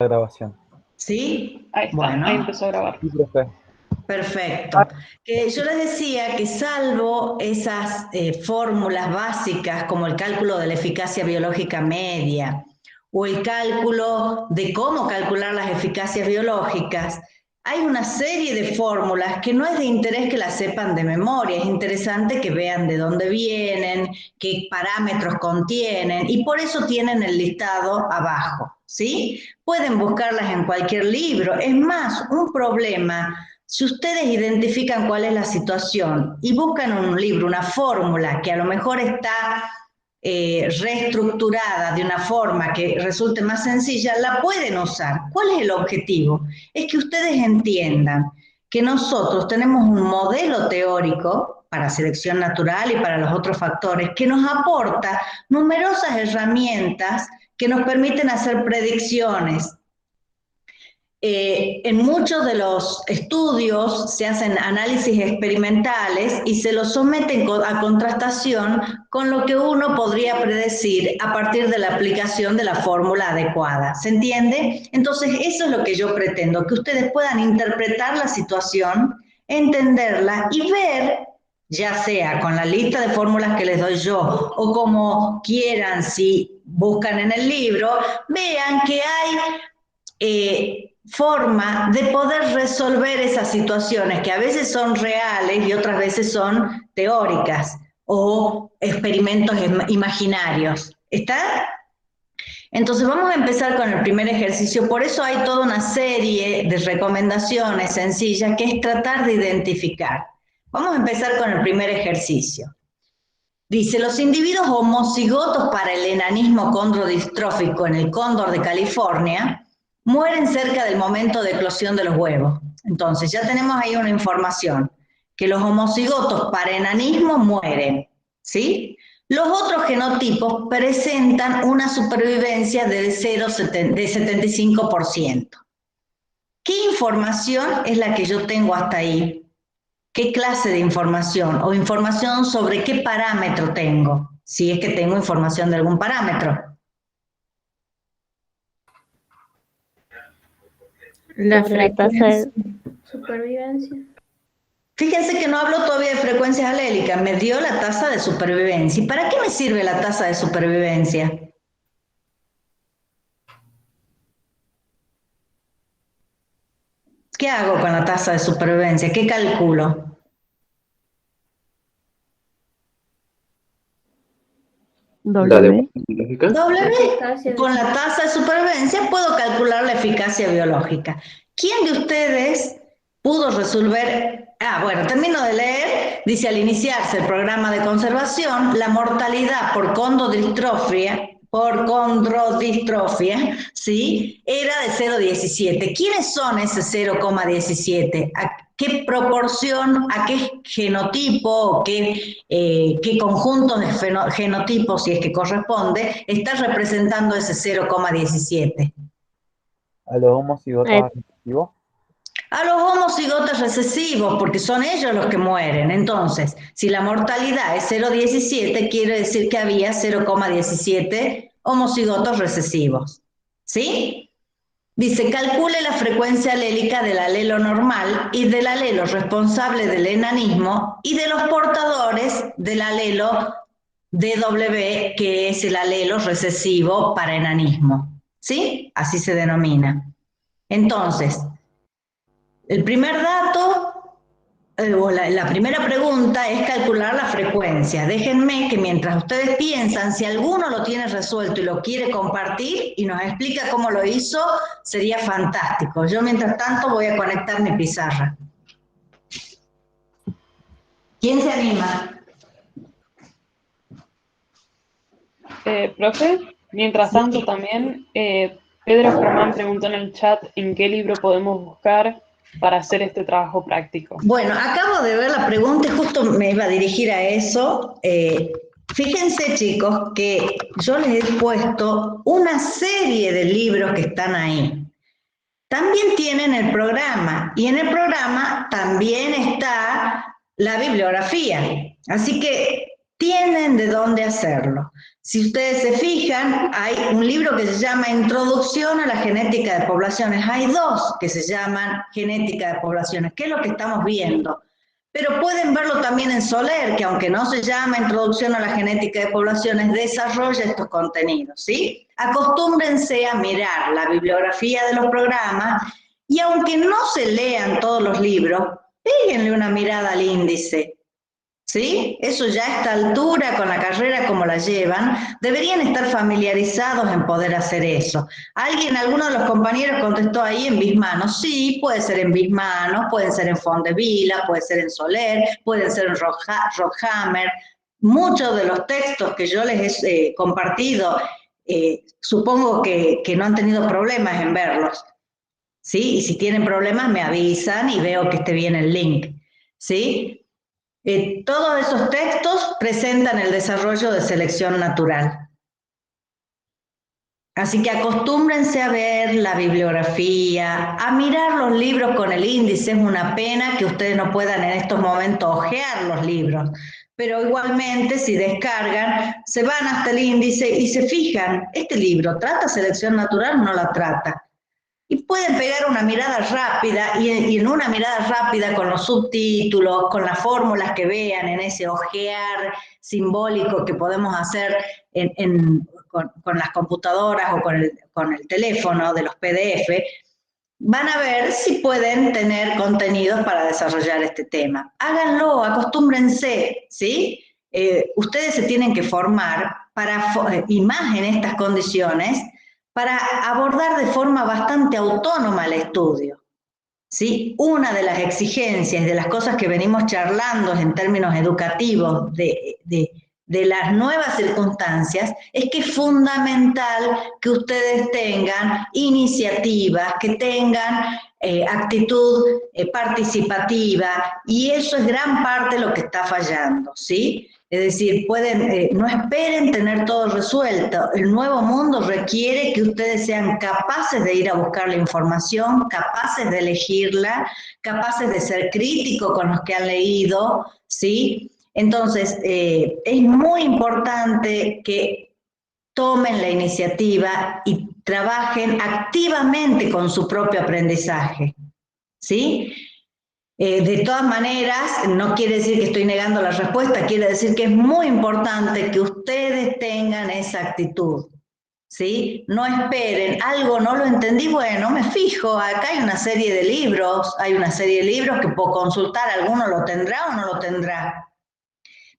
La grabación. ¿Sí? Ahí está, Bueno. ahí empezó a grabar. Sí, profe. Perfecto. Yo les decía que salvo esas fórmulas básicas como el cálculo de la eficacia biológica media o el cálculo de cómo calcular las eficacias biológicas, hay una serie de fórmulas que no es de interés que las sepan de memoria, es interesante que vean de dónde vienen, qué parámetros contienen y por eso tienen el listado abajo, ¿sí? Pueden buscarlas en cualquier libro. Es más, un problema, si ustedes identifican cuál es la situación y buscan un libro, una fórmula que a lo mejor está reestructurada de una forma que resulte más sencilla, la pueden usar. ¿Cuál es el objetivo? Es que ustedes entiendan que nosotros tenemos un modelo teórico para selección natural y para los otros factores que nos aporta numerosas herramientas que nos permiten hacer predicciones. En muchos de los estudios se hacen análisis experimentales y se los someten a contrastación con lo que uno podría predecir a partir de la aplicación de la fórmula adecuada. ¿Se entiende? Entonces, eso es lo que yo pretendo, que ustedes puedan interpretar la situación, entenderla y ver, ya sea con la lista de fórmulas que les doy yo o como quieran, si buscan en el libro, vean que hay forma de poder resolver esas situaciones que a veces son reales y otras veces son teóricas o experimentos imaginarios. ¿Está? Entonces vamos a empezar con el primer ejercicio. Por eso hay toda una serie de recomendaciones sencillas que es tratar de identificar. Vamos a empezar con el primer ejercicio. Dice, los individuos homocigotos para el enanismo condrodistrófico en el cóndor de California mueren cerca del momento de eclosión de los huevos. Entonces, ya tenemos ahí una información, que los homocigotos para enanismo mueren, ¿sí? Los otros genotipos presentan una supervivencia de 75%. ¿Qué información es la que yo tengo hasta ahí? ¿Qué clase de información? O información sobre qué parámetro tengo, si es que tengo información de algún parámetro. La tasa de supervivencia. Fíjense que no hablo todavía de frecuencias alélicas, me dio la tasa de supervivencia. ¿Y para qué me sirve la tasa de supervivencia? ¿Qué hago con la tasa de supervivencia? ¿Qué calculo? W. W, con la tasa de supervivencia puedo calcular la eficacia biológica. ¿Quién de ustedes pudo resolver? Bueno, termino de leer. Dice, al iniciarse el programa de conservación, la mortalidad por condrodistrofia, ¿sí? Era de 0,17. ¿Quiénes son ese 0,17? ¿A qué proporción, a qué genotipo, qué conjunto de genotipos, si es que corresponde, está representando ese 0,17? ¿A los homocigotos recesivos? A los homocigotos recesivos, porque son ellos los que mueren. Entonces, si la mortalidad es 0,17, quiere decir que había 0,17 homocigotos recesivos. ¿Sí? Dice, calcule la frecuencia alélica del alelo normal y del alelo responsable del enanismo y de los portadores del alelo DW, que es el alelo recesivo para enanismo. ¿Sí? Así se denomina. Entonces, el primer dato, o la primera pregunta es calcular la frecuencia. Déjenme que mientras ustedes piensan, si alguno lo tiene resuelto y lo quiere compartir y nos explica cómo lo hizo, sería fantástico. Yo mientras tanto voy a conectar mi pizarra. ¿Quién se anima? Profe, mientras tanto también, Pedro Germán preguntó en el chat en qué libro podemos buscar para hacer este trabajo práctico. Bueno, acabo de ver la pregunta y justo me iba a dirigir a eso. Fíjense, chicos, que yo les he puesto una serie de libros que están ahí. También tienen el programa y en el programa también está la bibliografía. Así que tienen de dónde hacerlo. Si ustedes se fijan, hay un libro que se llama Introducción a la Genética de Poblaciones. Hay dos que se llaman Genética de Poblaciones, que es lo que estamos viendo. Pero pueden verlo también en Soler, que aunque no se llama Introducción a la Genética de Poblaciones, desarrolla estos contenidos, ¿sí? Acostúmbrense a mirar la bibliografía de los programas y aunque no se lean todos los libros, péguenle una mirada al índice, ¿sí? Eso ya a esta altura, con la carrera como la llevan, deberían estar familiarizados en poder hacer eso. Alguno de los compañeros contestó ahí en Bismanos. Sí, puede ser en Bismanos, pueden ser en Fondevila, puede ser en Soler, pueden ser en Rockhammer. Muchos de los textos que yo les he compartido, supongo que no han tenido problemas en verlos, ¿sí? Y si tienen problemas me avisan y veo que esté bien el link, ¿sí? Todos esos textos presentan el desarrollo de selección natural. Así que acostúmbrense a ver la bibliografía, a mirar los libros con el índice. Es una pena que ustedes no puedan en estos momentos hojear los libros, pero igualmente si descargan, se van hasta el índice y se fijan, ¿este libro trata selección natural o no la trata? Y pueden pegar una mirada rápida, y en una mirada rápida con los subtítulos, con las fórmulas que vean en ese ojear simbólico que podemos hacer con las computadoras o con el teléfono de los PDF, van a ver si pueden tener contenidos para desarrollar este tema. Háganlo, acostúmbrense, ¿sí? Ustedes se tienen que formar y más en estas condiciones, para abordar de forma bastante autónoma el estudio, ¿sí? Una de las exigencias, de las cosas que venimos charlando en términos educativos de las nuevas circunstancias, es que es fundamental que ustedes tengan iniciativas, que tengan actitud participativa, y eso es gran parte de lo que está fallando, ¿sí? Es decir, no esperen tener todo resuelto. El nuevo mundo requiere que ustedes sean capaces de ir a buscar la información, capaces de elegirla, capaces de ser críticos con los que han leído, ¿sí? Entonces, es muy importante que tomen la iniciativa y trabajen activamente con su propio aprendizaje, ¿sí? De todas maneras, no quiere decir que estoy negando la respuesta, quiere decir que es muy importante que ustedes tengan esa actitud, ¿sí? No esperen, algo no lo entendí, bueno, me fijo, acá hay una serie de libros, que puedo consultar, ¿alguno lo tendrá o no lo tendrá?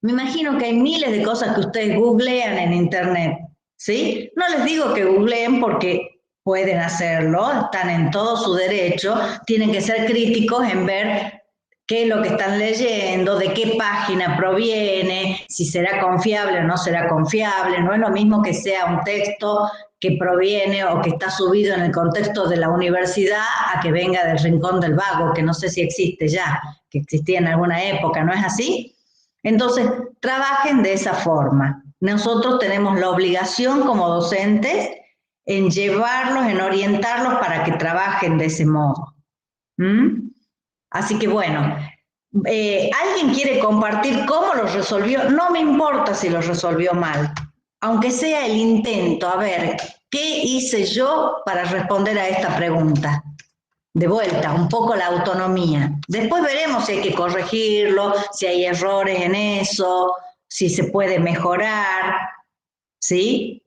Me imagino que hay miles de cosas que ustedes googlean en internet, ¿sí? No les digo que googleen porque pueden hacerlo, están en todo su derecho, tienen que ser críticos en ver qué es lo que están leyendo, de qué página proviene, si será confiable o no será confiable. No es lo mismo que sea un texto que proviene o que está subido en el contexto de la universidad a que venga del Rincón del Vago, que no sé si existe ya, que existía en alguna época, ¿no es así? Entonces, trabajen de esa forma. Nosotros tenemos la obligación como docentes en llevarlos, en orientarlos para que trabajen de ese modo. Así que bueno, ¿alguien quiere compartir cómo lo resolvió? No me importa si lo resolvió mal, aunque sea el intento. A ver, ¿qué hice yo para responder a esta pregunta? De vuelta, un poco la autonomía. Después veremos si hay que corregirlo, si hay errores en eso, si se puede mejorar, ¿sí?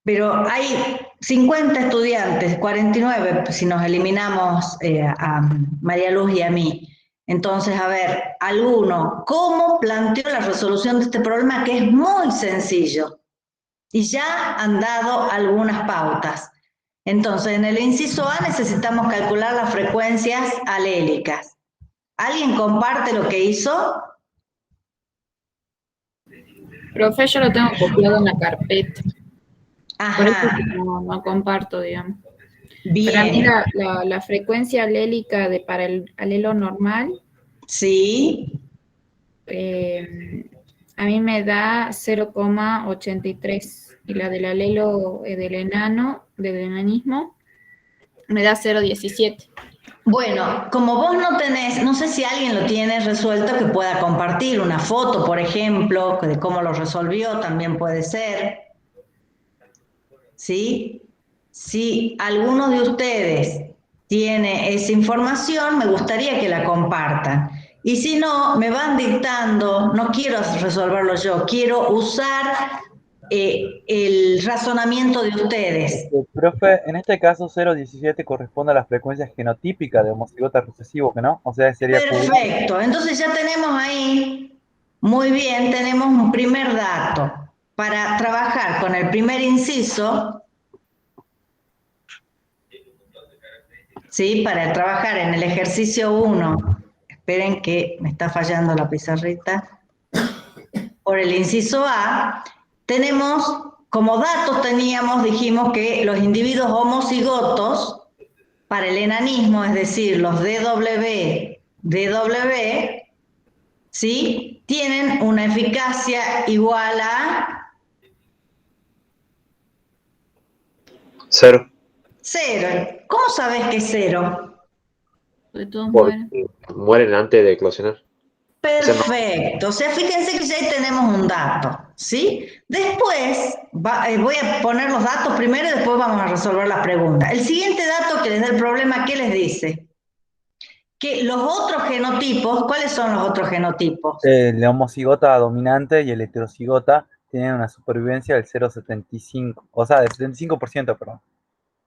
Pero hay 50 estudiantes, 49, si nos eliminamos a María Luz y a mí. Entonces, a ver, alguno, ¿cómo planteó la resolución de este problema que es muy sencillo? Y ya han dado algunas pautas. Entonces, en el inciso A necesitamos calcular las frecuencias alélicas. ¿Alguien comparte lo que hizo? Profe, yo lo tengo copiado en la carpeta. Por eso Ajá. no comparto, digamos. Bien. Para mí la frecuencia alélica para el alelo normal, Sí. a mí me da 0,83 y la del alelo del enanismo me da 0,17. Bueno, como vos no tenés, no sé si alguien lo tiene resuelto que pueda compartir una foto, por ejemplo, de cómo lo resolvió, también puede ser, ¿sí? Si alguno de ustedes tiene esa información, me gustaría que la compartan. Y si no, me van dictando, no quiero resolverlo yo, quiero usar el razonamiento de ustedes. Profe, en este caso 0,17 corresponde a la frecuencia genotípica de homocigota recesivo, ¿que no? O sea, sería Q1. Perfecto, entonces ya tenemos ahí, muy bien, tenemos un primer dato. Para trabajar con el primer inciso, ¿sí? Para trabajar en el ejercicio 1, esperen que me está fallando la pizarrita, por el inciso A, tenemos, como datos dijimos que los individuos homocigotos, para el enanismo, es decir, los DW, ¿sí? Tienen una eficacia igual a 0. 0. ¿Cómo sabes que es 0? Porque todos mueren. Porque mueren antes de eclosionar. Perfecto. O sea, fíjense que ya ahí tenemos un dato, ¿sí? Después, voy a poner los datos primero y después vamos a resolver las preguntas. El siguiente dato que les da el problema, ¿qué les dice? Que los otros genotipos, ¿cuáles son los otros genotipos? El homocigota dominante y el heterocigota tienen una supervivencia del 0,75, o sea, del 75%, perdón.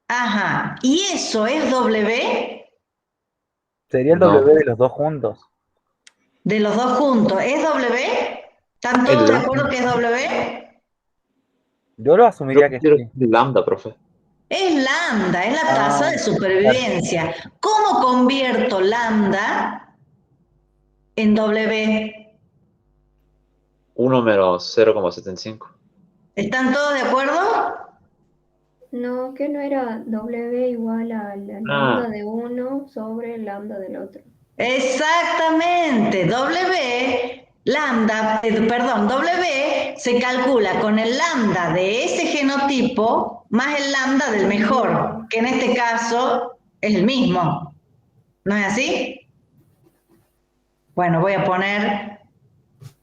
Ajá. ¿Y eso es W? Sería el No. W de los dos juntos. De los dos juntos. ¿Es W? ¿Están todos de acuerdo que es W? Yo lo asumiría Yo que quiero sí. lambda, profe. Es lambda, es la tasa de supervivencia. ¿Cómo convierto lambda en W? 1 menos 0,75. ¿Están todos de acuerdo? No, que no era W igual a la lambda de uno sobre lambda del otro. Exactamente. W se calcula con el lambda de ese genotipo más el lambda del mejor, que en este caso es el mismo. ¿No es así? Bueno, voy a poner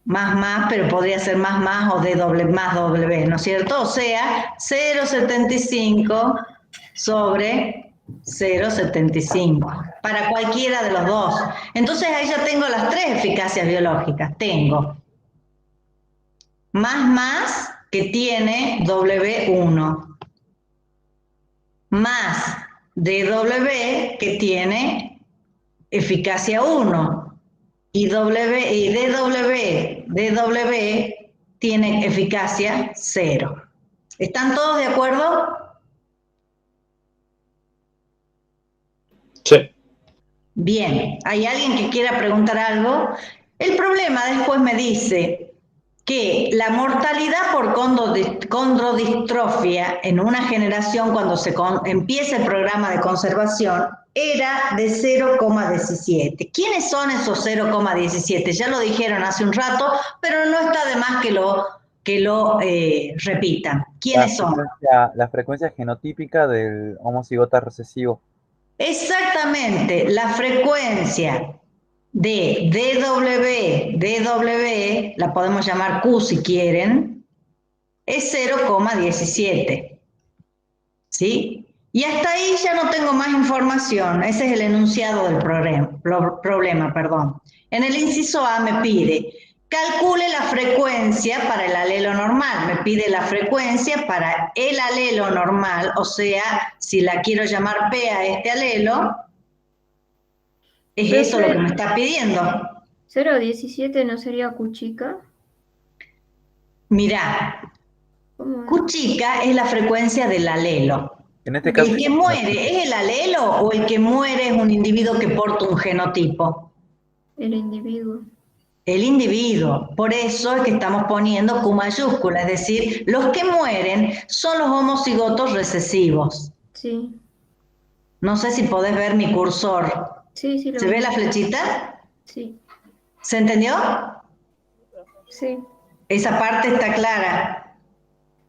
más, pero podría ser más o D más W, ¿no es cierto? O sea, 0,75 sobre 0,75 para cualquiera de los dos. Entonces ahí ya tengo las tres eficacias biológicas. Tengo más que tiene W1, más DW que tiene eficacia 1 y DW tiene eficacia 0. ¿Están todos de acuerdo? Sí. Bien, ¿hay alguien que quiera preguntar algo? El problema después me dice que la mortalidad por condrodistrofia en una generación cuando se empieza el programa de conservación era de 0,17. ¿Quiénes son esos 0,17? Ya lo dijeron hace un rato, pero no está de más que lo repitan. ¿Quiénes son? La frecuencia genotípica del homocigota recesivo. Exactamente, la frecuencia de DW, la podemos llamar Q si quieren, es 0,17. ¿Sí? Y hasta ahí ya no tengo más información. Ese es el enunciado del problema. En el inciso A me pide, calcule la frecuencia para el alelo normal. Me pide la frecuencia para el alelo normal, o sea, si la quiero llamar P a este alelo, es eso lo que me está pidiendo. 0,17 no sería Q chica. Mirá, Q chica es la frecuencia del alelo. En este caso, ¿El que muere es el alelo o el que muere es un individuo que porta un genotipo? El individuo. El individuo. Por eso es que estamos poniendo Q mayúscula, es decir, los que mueren son los homocigotos recesivos. Sí. No sé si podés ver mi cursor. Sí, lo ¿Se ve la flechita? Sí. ¿Se entendió? Sí. Esa parte está clara.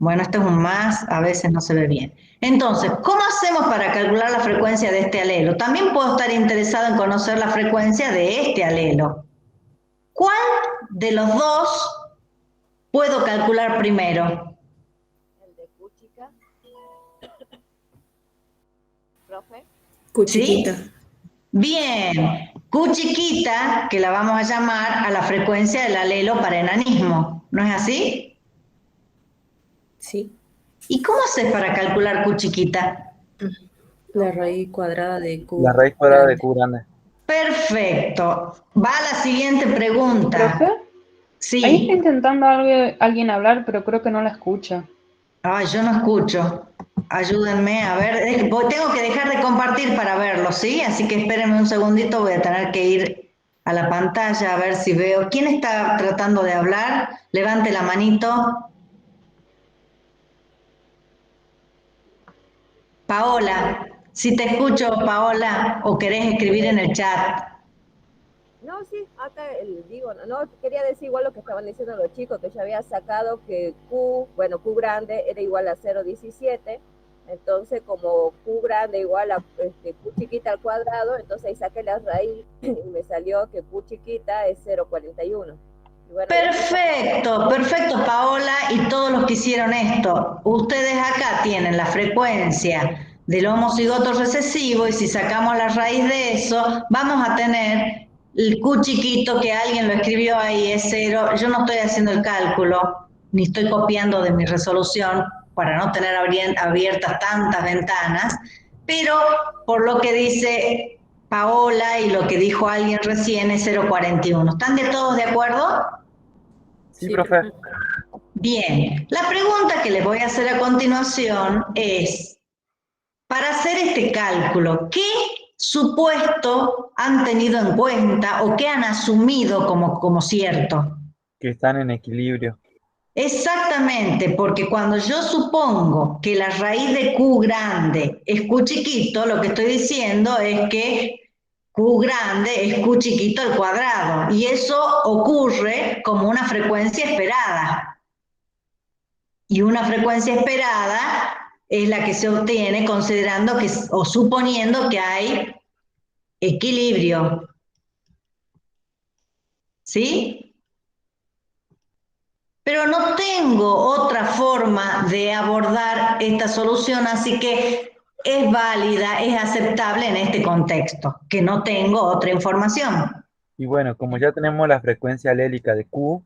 Bueno, esto es un más, a veces no se ve bien. Entonces, ¿cómo hacemos para calcular la frecuencia de este alelo? También puedo estar interesado en conocer la frecuencia de este alelo. ¿Cuál de los dos puedo calcular primero? El de Q chica. Profe. Q ¿Sí? chiquita. Bien, Q chiquita, que la vamos a llamar a la frecuencia del alelo para enanismo, ¿no es así? Sí, ¿Y cómo haces para calcular Q chiquita? la raíz cuadrada de Q. La raíz cuadrada de grande. Q grande. Perfecto. Va a la siguiente pregunta. ¿Profe? Ahí Sí. está intentando alguien hablar, pero creo que no la escucha. Ay, yo no escucho. Ayúdenme, a ver. Tengo que dejar de compartir para verlo, ¿sí? Así que espérenme un segundito, voy a tener que ir a la pantalla a ver si veo. ¿Quién está tratando de hablar? Levante la manito. Paola, si te escucho, Paola, o querés escribir en el chat. No, sí, acá digo, no, quería decir igual lo que estaban diciendo los chicos, que ya había sacado que Q grande era igual a 0,17, entonces como Q grande igual a Q chiquita al cuadrado, entonces ahí saqué la raíz y me salió que Q chiquita es 0,41. Bueno, Perfecto, perfecto, Paola, y todos los que hicieron esto. Ustedes acá tienen la frecuencia del homocigoto recesivo y si sacamos la raíz de eso, vamos a tener el Q chiquito que alguien lo escribió ahí, es 0. Yo no estoy haciendo el cálculo, ni estoy copiando de mi resolución para no tener abiertas tantas ventanas, pero por lo que dice Paola y lo que dijo alguien recién es 0,41. ¿Están de todos de acuerdo? Sí, profe. Bien, la pregunta que les voy a hacer a continuación es, para hacer este cálculo, ¿qué supuesto han tenido en cuenta o qué han asumido como cierto? Que están en equilibrio. Exactamente, porque cuando yo supongo que la raíz de Q grande es Q chiquito, lo que estoy diciendo es que Q grande es Q chiquito al cuadrado, y eso ocurre como una frecuencia esperada. Y una frecuencia esperada es la que se obtiene considerando que, o suponiendo que hay equilibrio. ¿Sí? Pero no tengo otra forma de abordar esta solución, así que es válida, es aceptable en este contexto, que no tengo otra información. Y bueno, como ya tenemos la frecuencia alélica de Q,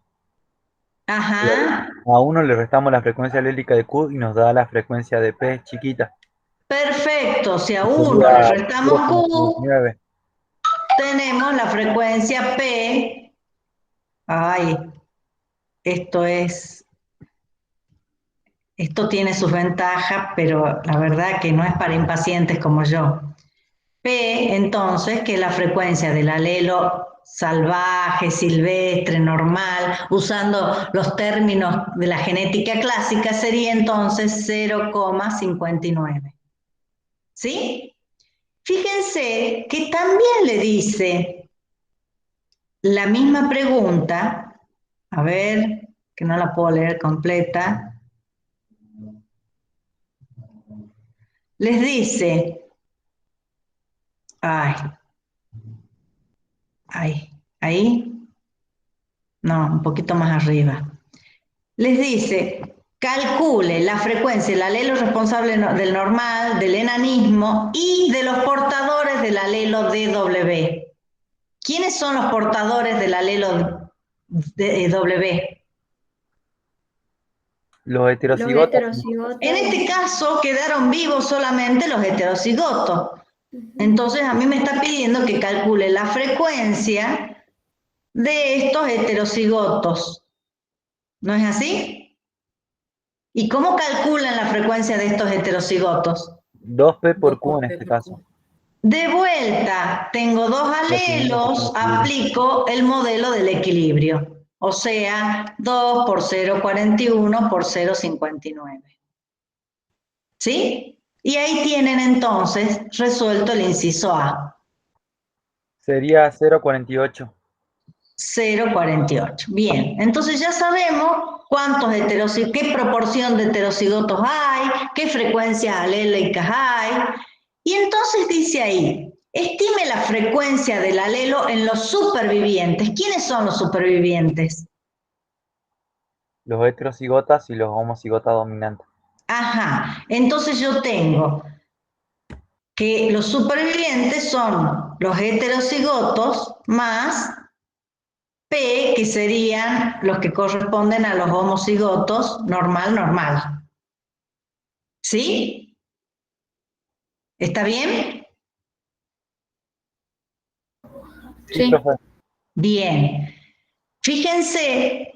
Ajá. a uno le restamos la frecuencia alélica de Q y nos da la frecuencia de P chiquita. Perfecto, si a Que uno le sería restamos Q, 0,59. tenemos la frecuencia P. Ay, esto tiene sus ventajas, pero la verdad que no es para impacientes como yo. P, entonces, que es la frecuencia del alelo salvaje, silvestre, normal, usando los términos de la genética clásica, sería entonces 0,59. ¿Sí? Fíjense que también le dice la misma pregunta, a ver, que no la puedo leer completa, les dice, ahí, no, un poquito más arriba. Les dice, calcule la frecuencia del alelo responsable del normal, del enanismo y de los portadores del alelo DW. ¿Quiénes son los portadores del alelo DW? Los heterocigotos. heterocigotos. En este caso quedaron vivos solamente los heterocigotos. Entonces a mí me está pidiendo que calcule la frecuencia de estos heterocigotos. ¿No es así? ¿Y cómo calculan la frecuencia de estos heterocigotos? 2P por Q en este caso. De vuelta, tengo dos alelos, aplico el modelo del equilibrio. O sea, 2 por 0,41 por 0,59. ¿Sí? Y ahí tienen entonces resuelto el inciso A. Sería 0,48. 0,48. Bien, entonces ya sabemos qué proporción de heterocigotos hay, qué frecuencias alélicas hay. Y entonces dice ahí, estime la frecuencia del alelo en los supervivientes. ¿Quiénes son los supervivientes? Los heterocigotas y los homocigotas dominantes. Ajá, entonces yo tengo que los supervivientes son los heterocigotos más P, que serían los que corresponden a los homocigotos normal. ¿Sí? ¿Está bien? Sí. Profe. Bien. Fíjense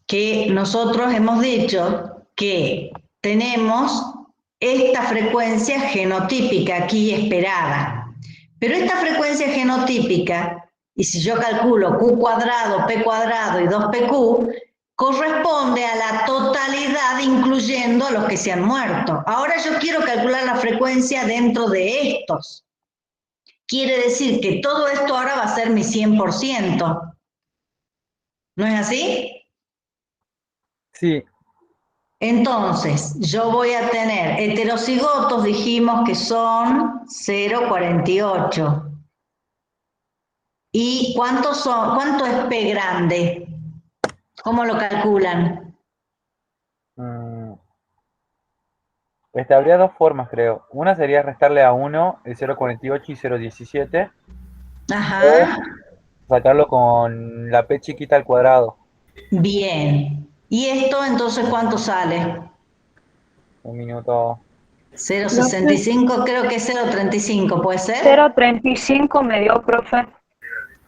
que nosotros hemos dicho que tenemos esta frecuencia genotípica aquí esperada. Pero esta frecuencia genotípica, y si yo calculo Q cuadrado, P cuadrado y 2PQ, corresponde a la totalidad incluyendo a los que se han muerto. Ahora yo quiero calcular la frecuencia dentro de estos. Quiere decir que todo esto ahora va a ser mi 100%. ¿No es así? Sí, Entonces, yo voy a tener heterocigotos, dijimos que son 0,48. ¿Y cuánto es P grande? ¿Cómo lo calculan? habría dos formas, creo. Una sería restarle a 1 el 0,48 y 0,17, Ajá, sacarlo con la P chiquita al cuadrado. bien. ¿Y esto entonces cuánto sale? Un minuto. 0,65, creo que es 0,35, ¿puede ser? 0,35 me dio, profe.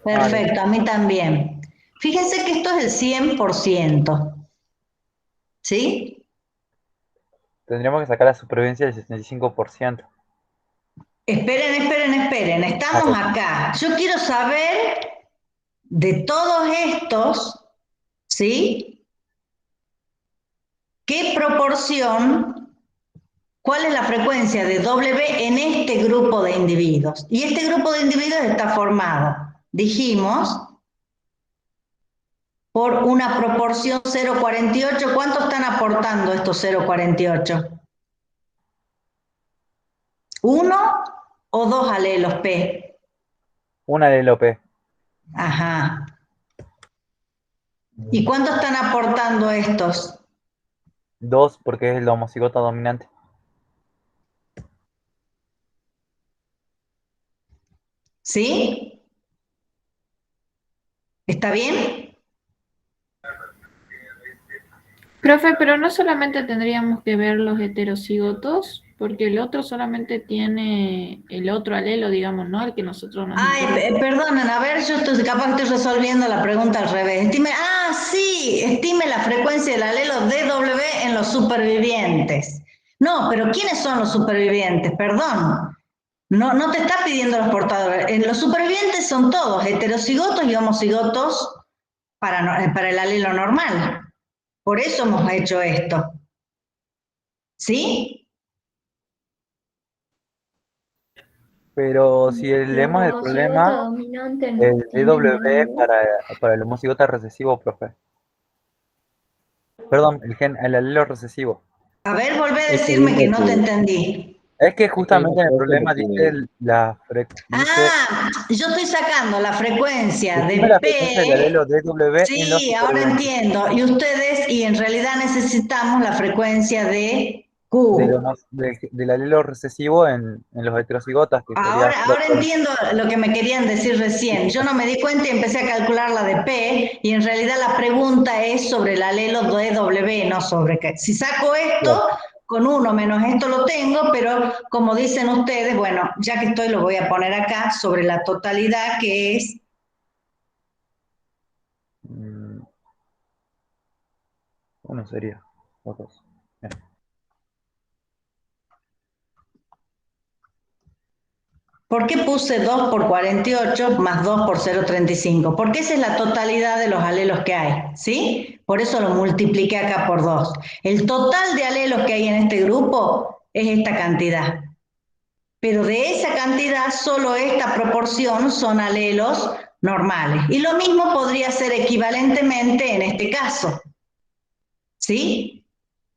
Perfecto, a mí también. Fíjense que esto es el 100%. ¿Sí? Tendríamos que sacar la supervivencia del 75%. Esperen. Estamos acá. Yo quiero saber de todos estos, ¿sí? ¿Qué proporción, cuál es la frecuencia de W en este grupo de individuos? Y este grupo de individuos está formado, dijimos, por una proporción 0,48. ¿Cuánto están aportando estos 0,48? ¿1 o 2 alelos P? Una de P. Ajá. ¿Y cuánto están aportando estos? 2 porque es el homocigota dominante. ¿Sí? ¿Está bien? Profe, pero no solamente tendríamos que ver los heterocigotos, porque el otro solamente tiene el otro alelo, digamos, ¿no? El que nosotros nos interesa. Perdonen, a ver, yo capaz que estoy resolviendo la pregunta al revés. Estime la frecuencia del alelo DW en los supervivientes. No, pero ¿quiénes son los supervivientes? Perdón. No te está pidiendo los portadores. Los supervivientes son todos heterocigotos y homocigotos para el alelo normal. Por eso hemos hecho esto. ¿Sí? Pero si leemos el problema, dominante no el tiene DW es alelo. para el homocigota recesivo, profe. Perdón, el alelo recesivo. A ver, volvé a decirme que no te entendí. Es que justamente en el profe problema que dice la frecuencia. Yo estoy sacando la frecuencia Estime de la frecuencia del P. alelo DW en los Sí, ahora supervivientes entiendo. Y ustedes, y en realidad necesitamos la frecuencia de Q. del alelo recesivo en los heterocigotas, que sería Ahora entiendo lo que me querían decir recién. Yo no me di cuenta y empecé a calcular la de P, y en realidad la pregunta es sobre el alelo DW, no sobre qué. Si saco esto, con 1 menos esto lo tengo, pero como dicen ustedes, bueno, ya que estoy lo voy a poner acá sobre la totalidad, que es 1 sería, o 2. ¿Por qué puse 2 por 48 más 2 por 0,35? Porque esa es la totalidad de los alelos que hay, ¿sí? Por eso lo multipliqué acá por 2. El total de alelos que hay en este grupo es esta cantidad. Pero de esa cantidad, solo esta proporción son alelos normales. Y lo mismo podría ser equivalentemente en este caso. ¿Sí?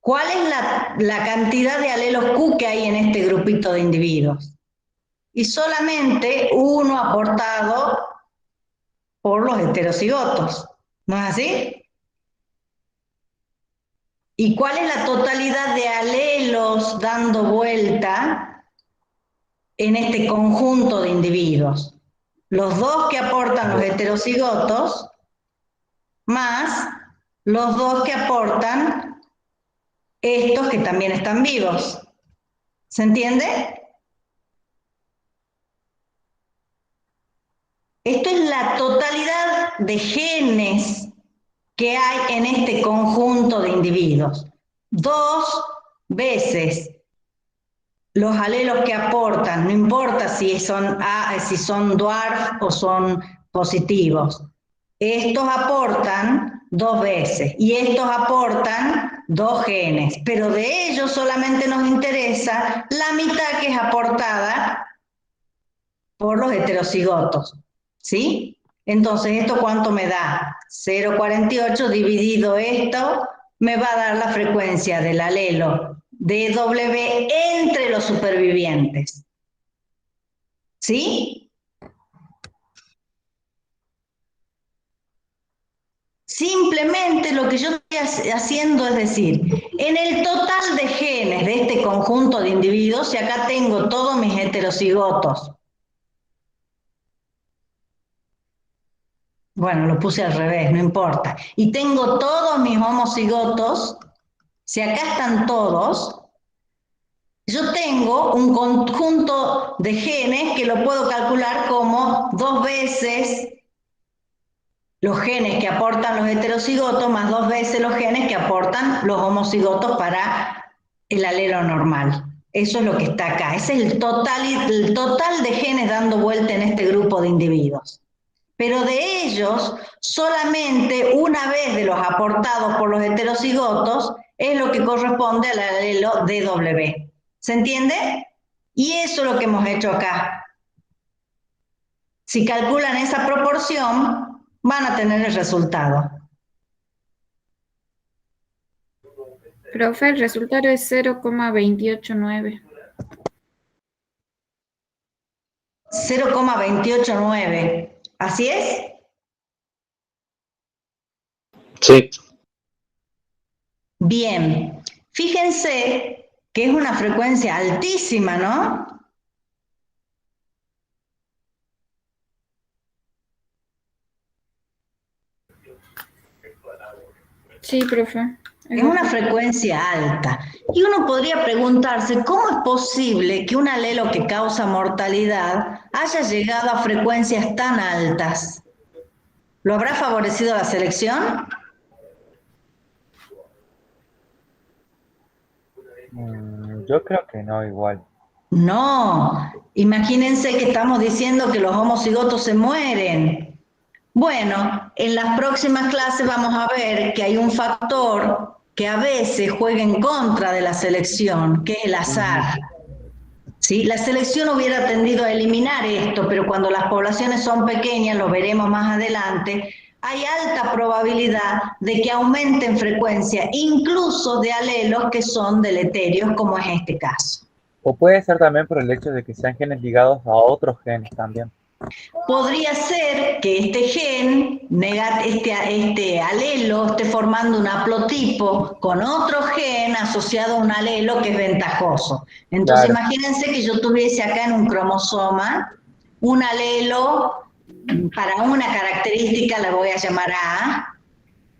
¿Cuál es la cantidad de alelos Q que hay en este grupito de individuos? Y solamente uno aportado por los heterocigotos. ¿No es así? ¿Y cuál es la totalidad de alelos dando vuelta en este conjunto de individuos? Los dos que aportan los heterocigotos más los dos que aportan estos que también están vivos. ¿Se entiende? Esto es la totalidad de genes que hay en este conjunto de individuos. 2 veces los alelos que aportan, no importa si son dwarf o son positivos. Estos aportan 2 veces y estos aportan 2 genes, pero de ellos solamente nos interesa la mitad que es aportada por los heterocigotos, ¿sí? Entonces, ¿esto cuánto me da? 0,48 dividido esto, me va a dar la frecuencia del alelo DW entre los supervivientes. ¿Sí? Simplemente lo que yo estoy haciendo es decir, en el total de genes de este conjunto de individuos, y acá tengo todos mis heterocigotos, bueno, lo puse al revés, no importa, y tengo todos mis homocigotos, si acá están todos, yo tengo un conjunto de genes que lo puedo calcular como 2 veces los genes que aportan los heterocigotos más 2 veces los genes que aportan los homocigotos para el alelo normal. Eso es lo que está acá. Ese es el total de genes dando vuelta en este grupo de individuos. Pero de ellos, solamente una vez de los aportados por los heterocigotos es lo que corresponde al alelo DW. ¿Se entiende? Y eso es lo que hemos hecho acá. Si calculan esa proporción, van a tener el resultado. Profe, el resultado es 0,289. 0,289. ¿Así es? Sí. Bien. Fíjense que es una frecuencia altísima, ¿no? Sí, profe. Es una frecuencia alta. Y uno podría preguntarse, ¿cómo es posible que un alelo que causa mortalidad haya llegado a frecuencias tan altas? ¿Lo habrá favorecido la selección? Yo creo que no, igual. No. Imagínense que estamos diciendo que los homocigotos se mueren. Bueno, en las próximas clases vamos a ver que hay un factor que a veces juega en contra de la selección, que es el azar. ¿Sí? La selección hubiera tendido a eliminar esto, pero cuando las poblaciones son pequeñas, lo veremos más adelante, hay alta probabilidad de que aumenten frecuencia, incluso de alelos que son deleterios, como es este caso. O puede ser también por el hecho de que sean genes ligados a otros genes también. Podría ser que este gen, este alelo, esté formando un haplotipo con otro gen asociado a un alelo que es ventajoso. Entonces, Claro. Imagínense que yo tuviese acá en un cromosoma un alelo para una característica, la voy a llamar A,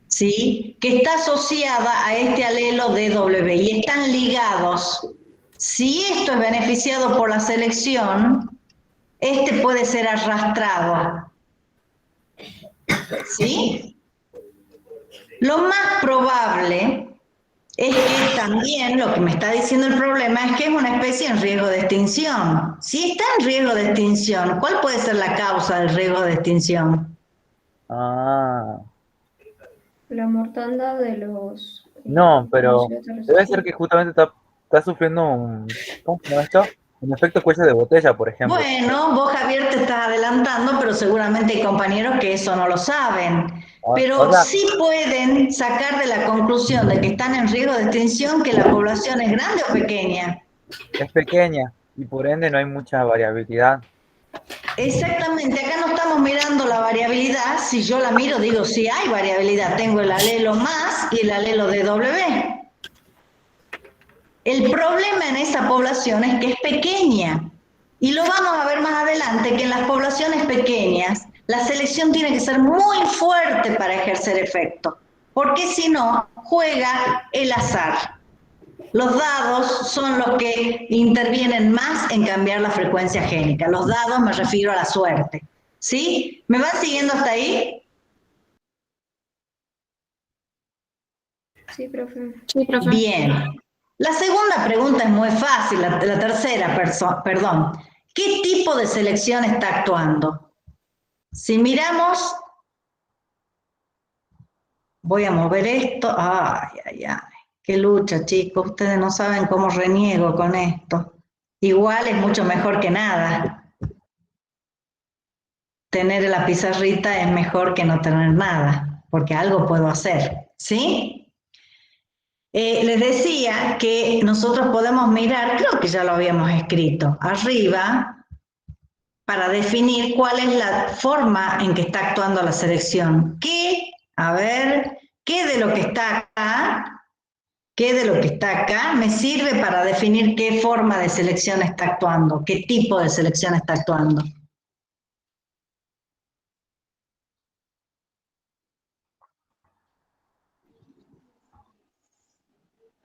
¿sí? Que está asociada a este alelo DW y están ligados. Si esto es beneficiado por la selección, este puede ser arrastrado. ¿Sí? Lo más probable es que también, lo que me está diciendo el problema, es que es una especie en riesgo de extinción. Si está en riesgo de extinción, ¿cuál puede ser la causa del riesgo de extinción? Ah. La mortandad de los... No, pero homocigotos debe ser que justamente está sufriendo un... ¿Cómo se llama esto? En efecto, cuello de botella, por ejemplo. Bueno, vos, Javier, te estás adelantando, pero seguramente hay compañeros que eso no lo saben. Pero O sea, sí pueden sacar de la conclusión de que están en riesgo de extinción que la población es grande o pequeña. es pequeña y por ende no hay mucha variabilidad. Exactamente, acá no estamos mirando la variabilidad. Si yo la miro, digo, sí hay variabilidad. Tengo el alelo más y el alelo de W. El problema en esa población es que es pequeña. Y lo vamos a ver más adelante, que en las poblaciones pequeñas la selección tiene que ser muy fuerte para ejercer efecto, porque si no, juega el azar. Los dados son los que intervienen más en cambiar la frecuencia génica. Los dados me refiero a la suerte. ¿Sí? ¿Me van siguiendo hasta ahí? Sí, profe. Sí, profe. Bien. La segunda pregunta es muy fácil, la tercera, perdón. ¿Qué tipo de selección está actuando? Si miramos, voy a mover esto. Ay, ay, ay. Qué lucha, chicos. Ustedes no saben cómo reniego con esto. Igual es mucho mejor que nada. Tener la pizarrita es mejor que no tener nada, porque algo puedo hacer, ¿sí? Les decía que nosotros podemos mirar, creo que ya lo habíamos escrito, arriba, para definir cuál es la forma en que está actuando la selección. ¿Qué? A ver, ¿qué de lo que está acá? ¿Qué de lo que está acá me sirve para definir qué forma de selección está actuando? ¿Qué tipo de selección está actuando?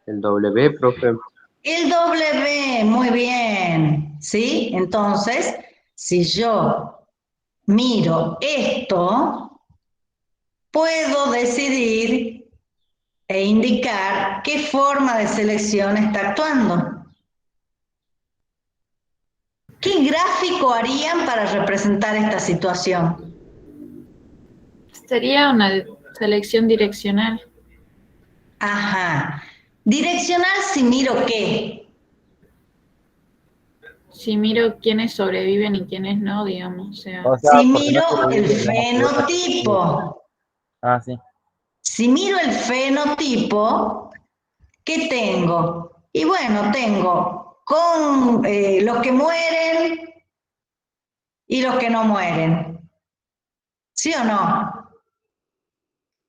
El W, profe. El W, muy bien, ¿sí? Entonces, si yo miro esto, puedo decidir e indicar qué forma de selección está actuando. ¿Qué gráfico harían para representar esta situación? Sería una selección direccional. Ajá. Direccional si miro qué. Si miro quiénes sobreviven y quiénes no, digamos. O sea, O sea, Si porque no miro el sobrevive la mayoría. fenotipo. Ah, sí. Si miro el fenotipo, ¿qué tengo? Y bueno, tengo con los que mueren y los que no mueren. ¿Sí o no?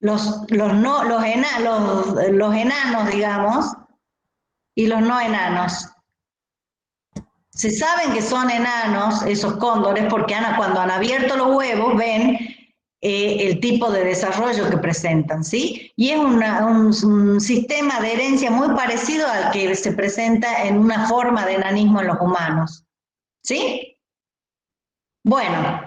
Los enanos, digamos, y los no enanos. Se saben que son enanos esos cóndores porque cuando han abierto los huevos ven el tipo de desarrollo que presentan, ¿sí? Y es un sistema de herencia muy parecido al que se presenta en una forma de enanismo en los humanos, ¿sí? Bueno,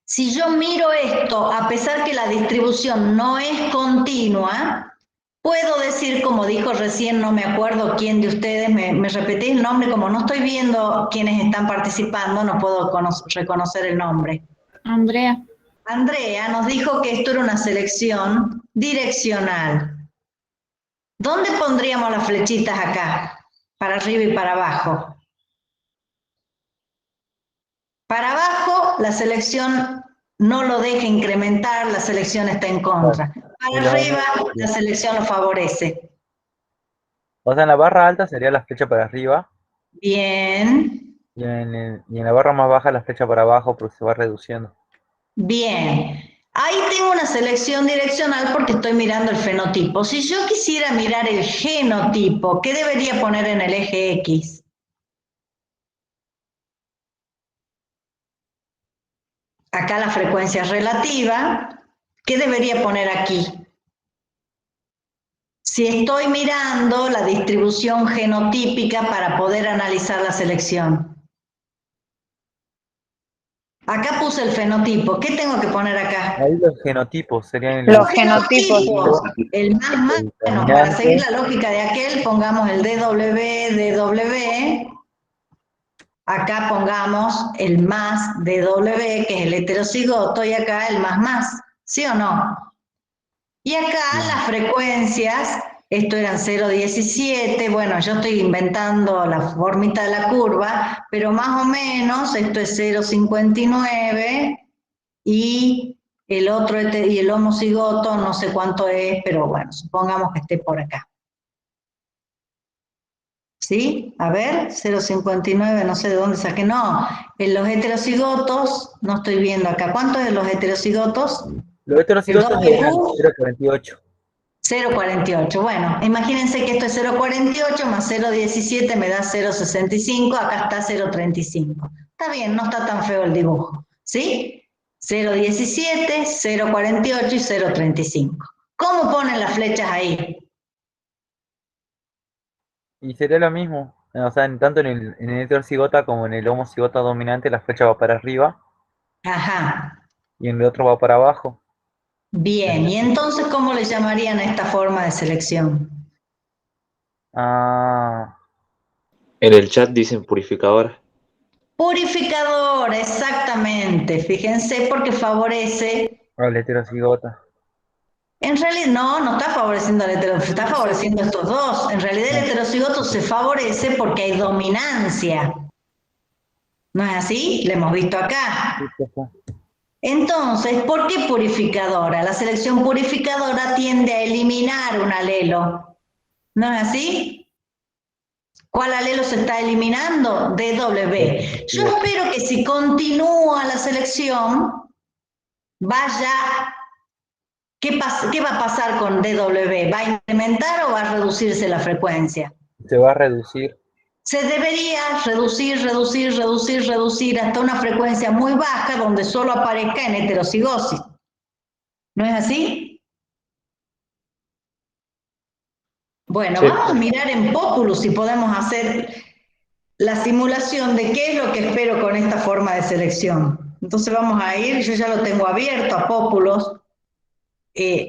si yo miro esto, a pesar que la distribución no es continua, puedo decir, como dijo recién, no me acuerdo quién de ustedes, me repetí el nombre, como no estoy viendo quiénes están participando, no puedo reconocer el nombre. Andrea. Andrea nos dijo que esto era una selección direccional. ¿Dónde pondríamos las flechitas acá? Para arriba y para abajo. Para abajo, la selección no lo deja incrementar, la selección está en contra. Para arriba, la selección lo favorece. O sea, en la barra alta sería la flecha para arriba. Bien. Y en la barra más baja la flecha para abajo, porque se va reduciendo. Bien. Ahí tengo una selección direccional porque estoy mirando el fenotipo. Si yo quisiera mirar el genotipo, ¿qué debería poner en el eje X? Acá la frecuencia relativa. ¿Qué debería poner aquí? Si estoy mirando la distribución genotípica para poder analizar la selección. Acá puse el fenotipo. ¿Qué tengo que poner acá? Ahí los genotipos serían Los genotipos. El más bueno, para seguir la lógica de aquel, pongamos el DW. Acá pongamos el más DW, que es el heterocigoto, y acá el más. ¿Sí o no? Y acá las frecuencias esto eran 0,17, bueno, yo estoy inventando la formita de la curva, pero más o menos esto es 0,59 y el otro y el homocigoto no sé cuánto es, pero bueno, supongamos que esté por acá. ¿Sí? A ver, 0,59, no sé de dónde saqué. No, en los heterocigotos, no estoy viendo acá. ¿Cuánto es los heterocigotos? Los heterocigotos ¿El serían W? 0,48. 0,48. Bueno, imagínense que esto es 0,48 más 0,17 me da 0,65. Acá está 0,35. Está bien, no está tan feo el dibujo. ¿Sí? 0,17, 0,48 y 0,35. ¿Cómo ponen las flechas ahí? Y sería lo mismo. O sea, tanto en el heterocigota como en el homocigota dominante, la flecha va para arriba Ajá. y en el otro va para abajo. Bien, y entonces, ¿cómo le llamarían a esta forma de selección? Ah, En el chat dicen purificadora. Purificador, exactamente. Fíjense porque favorece. el heterocigota. En realidad, no está favoreciendo al heterocigoto, está favoreciendo a estos dos. En realidad, el heterocigoto se favorece porque hay dominancia. ¿No es así? Lo hemos visto acá. Entonces, ¿por qué purificadora? La selección purificadora tiende a eliminar un alelo. ¿No es así? ¿Cuál alelo se está eliminando? DW. Yo espero que si continúa la selección, vaya. ¿Qué va a pasar con DW? ¿Va a incrementar o va a reducirse la frecuencia? Se va a reducir. Se debería reducir hasta una frecuencia muy baja donde solo aparezca en heterocigosis. ¿No es así? Bueno, Sí. vamos a mirar en Populus si podemos hacer la simulación de qué es lo que espero con esta forma de selección. Entonces vamos a ir, yo ya lo tengo abierto a Populus.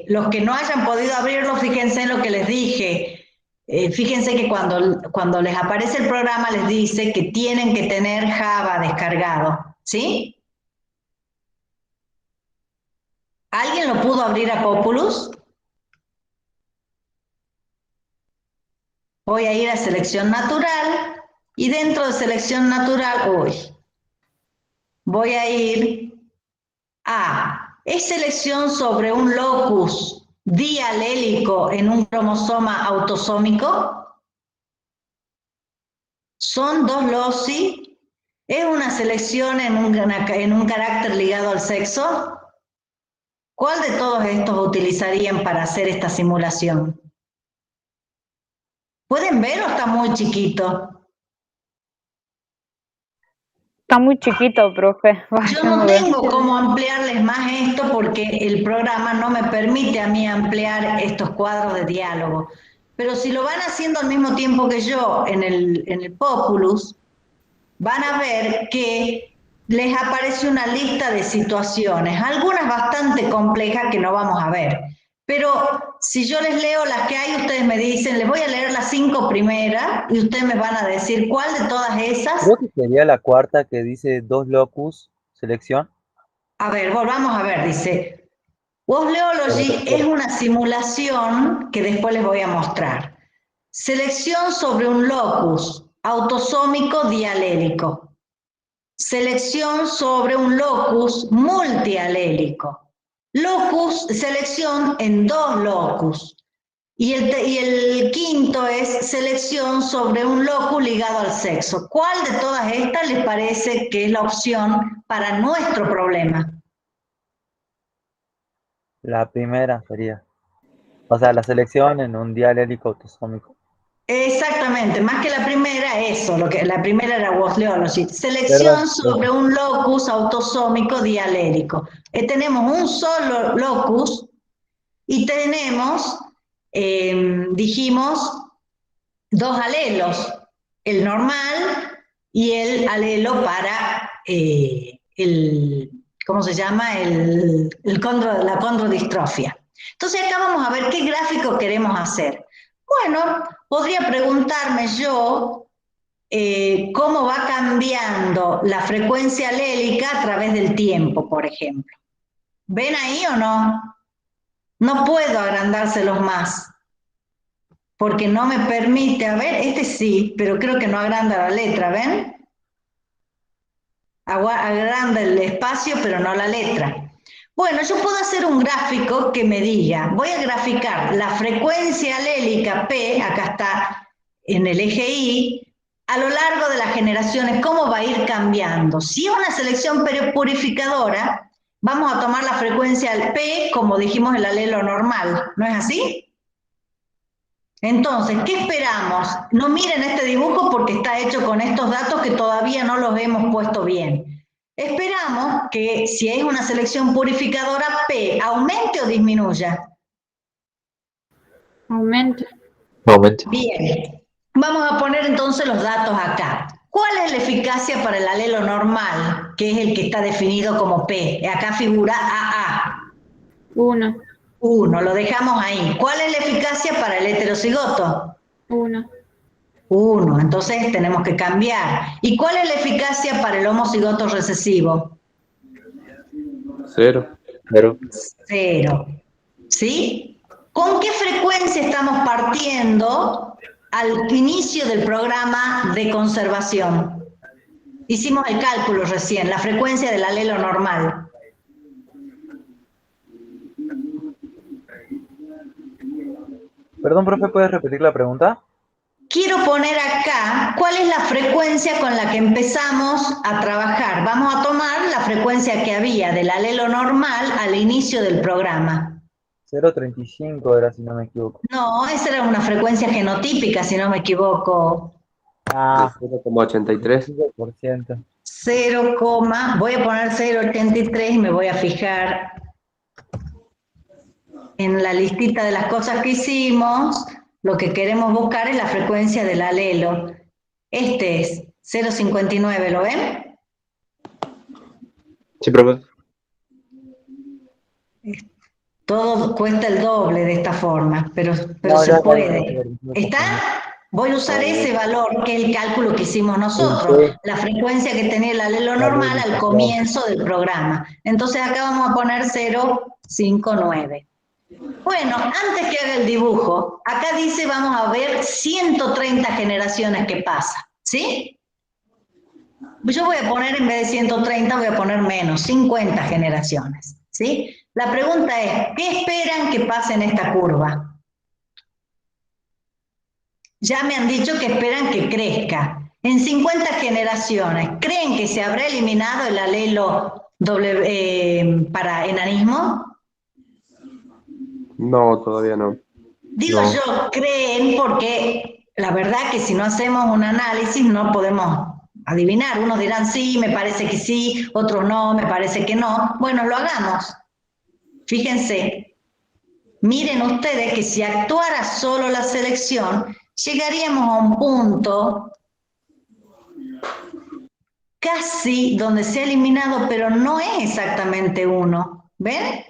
Los que no hayan podido abrirlo, fíjense en lo que les dije. Fíjense que cuando les aparece el programa les dice que tienen que tener Java descargado, ¿sí? ¿Alguien lo pudo abrir a Populus? Voy a ir a selección natural y dentro de selección natural, voy a ir a, ¿es selección sobre un locus dialélico en un cromosoma autosómico? ¿Son dos loci? ¿Es una selección en un carácter ligado al sexo? ¿Cuál de todos estos utilizarían para hacer esta simulación? ¿Pueden ver o está muy chiquito? Está muy chiquito, profe. Yo no tengo cómo ampliarles más esto porque el programa no me permite a mí ampliar estos cuadros de diálogo. Pero si lo van haciendo al mismo tiempo que yo en el Populus, van a ver que les aparece una lista de situaciones, algunas bastante complejas que no vamos a ver. Pero si yo les leo las que hay, ustedes me dicen, les voy a leer las 5 primeras y ustedes me van a decir cuál de todas esas. Creo que sería la cuarta que dice dos locus, selección. A ver, volvamos a ver, dice, Wosleology es una simulación que después les voy a mostrar. Selección sobre un locus autosómico dialélico. Selección sobre un locus multialélico. Selección en dos locus. Y el quinto es selección sobre un locus ligado al sexo. ¿Cuál de todas estas les parece que es la opción para nuestro problema? La primera sería. O sea, la selección en un dialélico autosómico. Exactamente, más que la primera, eso, la primera era Wosleology. Selección sobre un locus autosómico dialélico. Tenemos un solo locus y tenemos, dijimos, dos alelos, el normal y el alelo para ¿cómo se llama? La condrodistrofia. Entonces acá vamos a ver qué gráfico queremos hacer. Bueno, podría preguntarme yo cómo va cambiando la frecuencia alélica a través del tiempo, por ejemplo. ¿Ven ahí o no? No puedo agrandárselos más. porque no me permite, a ver, este sí, pero creo que no agranda la letra, ¿ven? Agranda el espacio, pero no la letra. Bueno, yo puedo hacer un gráfico que me diga, voy a graficar la frecuencia alélica P, acá está en el eje Y, a lo largo de las generaciones, cómo va a ir cambiando. Si es una selección purificadora, vamos a tomar la frecuencia P, como dijimos, el alelo normal, ¿no es así? Entonces, ¿qué esperamos? No miren este dibujo porque está hecho con estos datos que todavía no los hemos puesto bien. Esperamos que si es una selección purificadora, P aumente o disminuya. Aumenta. Aumenta. Bien, vamos a poner entonces los datos acá. ¿Cuál es la eficacia para el alelo normal, que es el que está definido como P? Acá figura AA. 1. 1, lo dejamos ahí. ¿Cuál es la eficacia para el heterocigoto? 1. 1, entonces tenemos que cambiar. ¿Y cuál es la eficacia para el homocigoto recesivo? 0. 0. 0. ¿Sí? ¿Con qué frecuencia estamos partiendo al inicio del programa de conservación? Hicimos el cálculo recién, la frecuencia del alelo normal. Perdón, profe, ¿puedes repetir la pregunta? Quiero poner acá cuál es la frecuencia con la que empezamos a trabajar. Vamos a tomar la frecuencia que había del alelo normal al inicio del programa. 0,35 era, si no me equivoco. No, esa era una frecuencia genotípica, si no me equivoco. Ah, 0,83. 5%. 0, voy a poner 0,83 y me voy a fijar en la listita de las cosas que hicimos. Lo que queremos buscar es la frecuencia del alelo. Este es 0,59, ¿lo ven? Sí, profe. Todo cuesta el doble de esta forma, pero No, se ya, puede. ya. ¿Está? Voy a usar ese valor, que es el cálculo que hicimos nosotros, Sí. la frecuencia que tenía el alelo normal al comienzo del programa. Entonces acá vamos a poner 0,59. Bueno, antes que haga el dibujo, acá dice vamos a ver 130 generaciones que pasa, ¿sí? Yo voy a poner, en vez de 130, voy a poner menos, 50 generaciones, ¿sí? La pregunta es, ¿qué esperan que pase en esta curva? Ya me han dicho que esperan que crezca. En 50 generaciones, ¿creen que se habrá eliminado el alelo para enanismo? No, todavía no. Digo No. yo, creen, porque la verdad que si no hacemos un análisis no podemos adivinar. Unos dirán sí, me parece que sí, otros no, me parece que no. Bueno, lo hagamos. Fíjense, miren ustedes que si actuara solo la selección, llegaríamos a un punto casi donde se ha eliminado, pero no es exactamente 1. ¿Ven?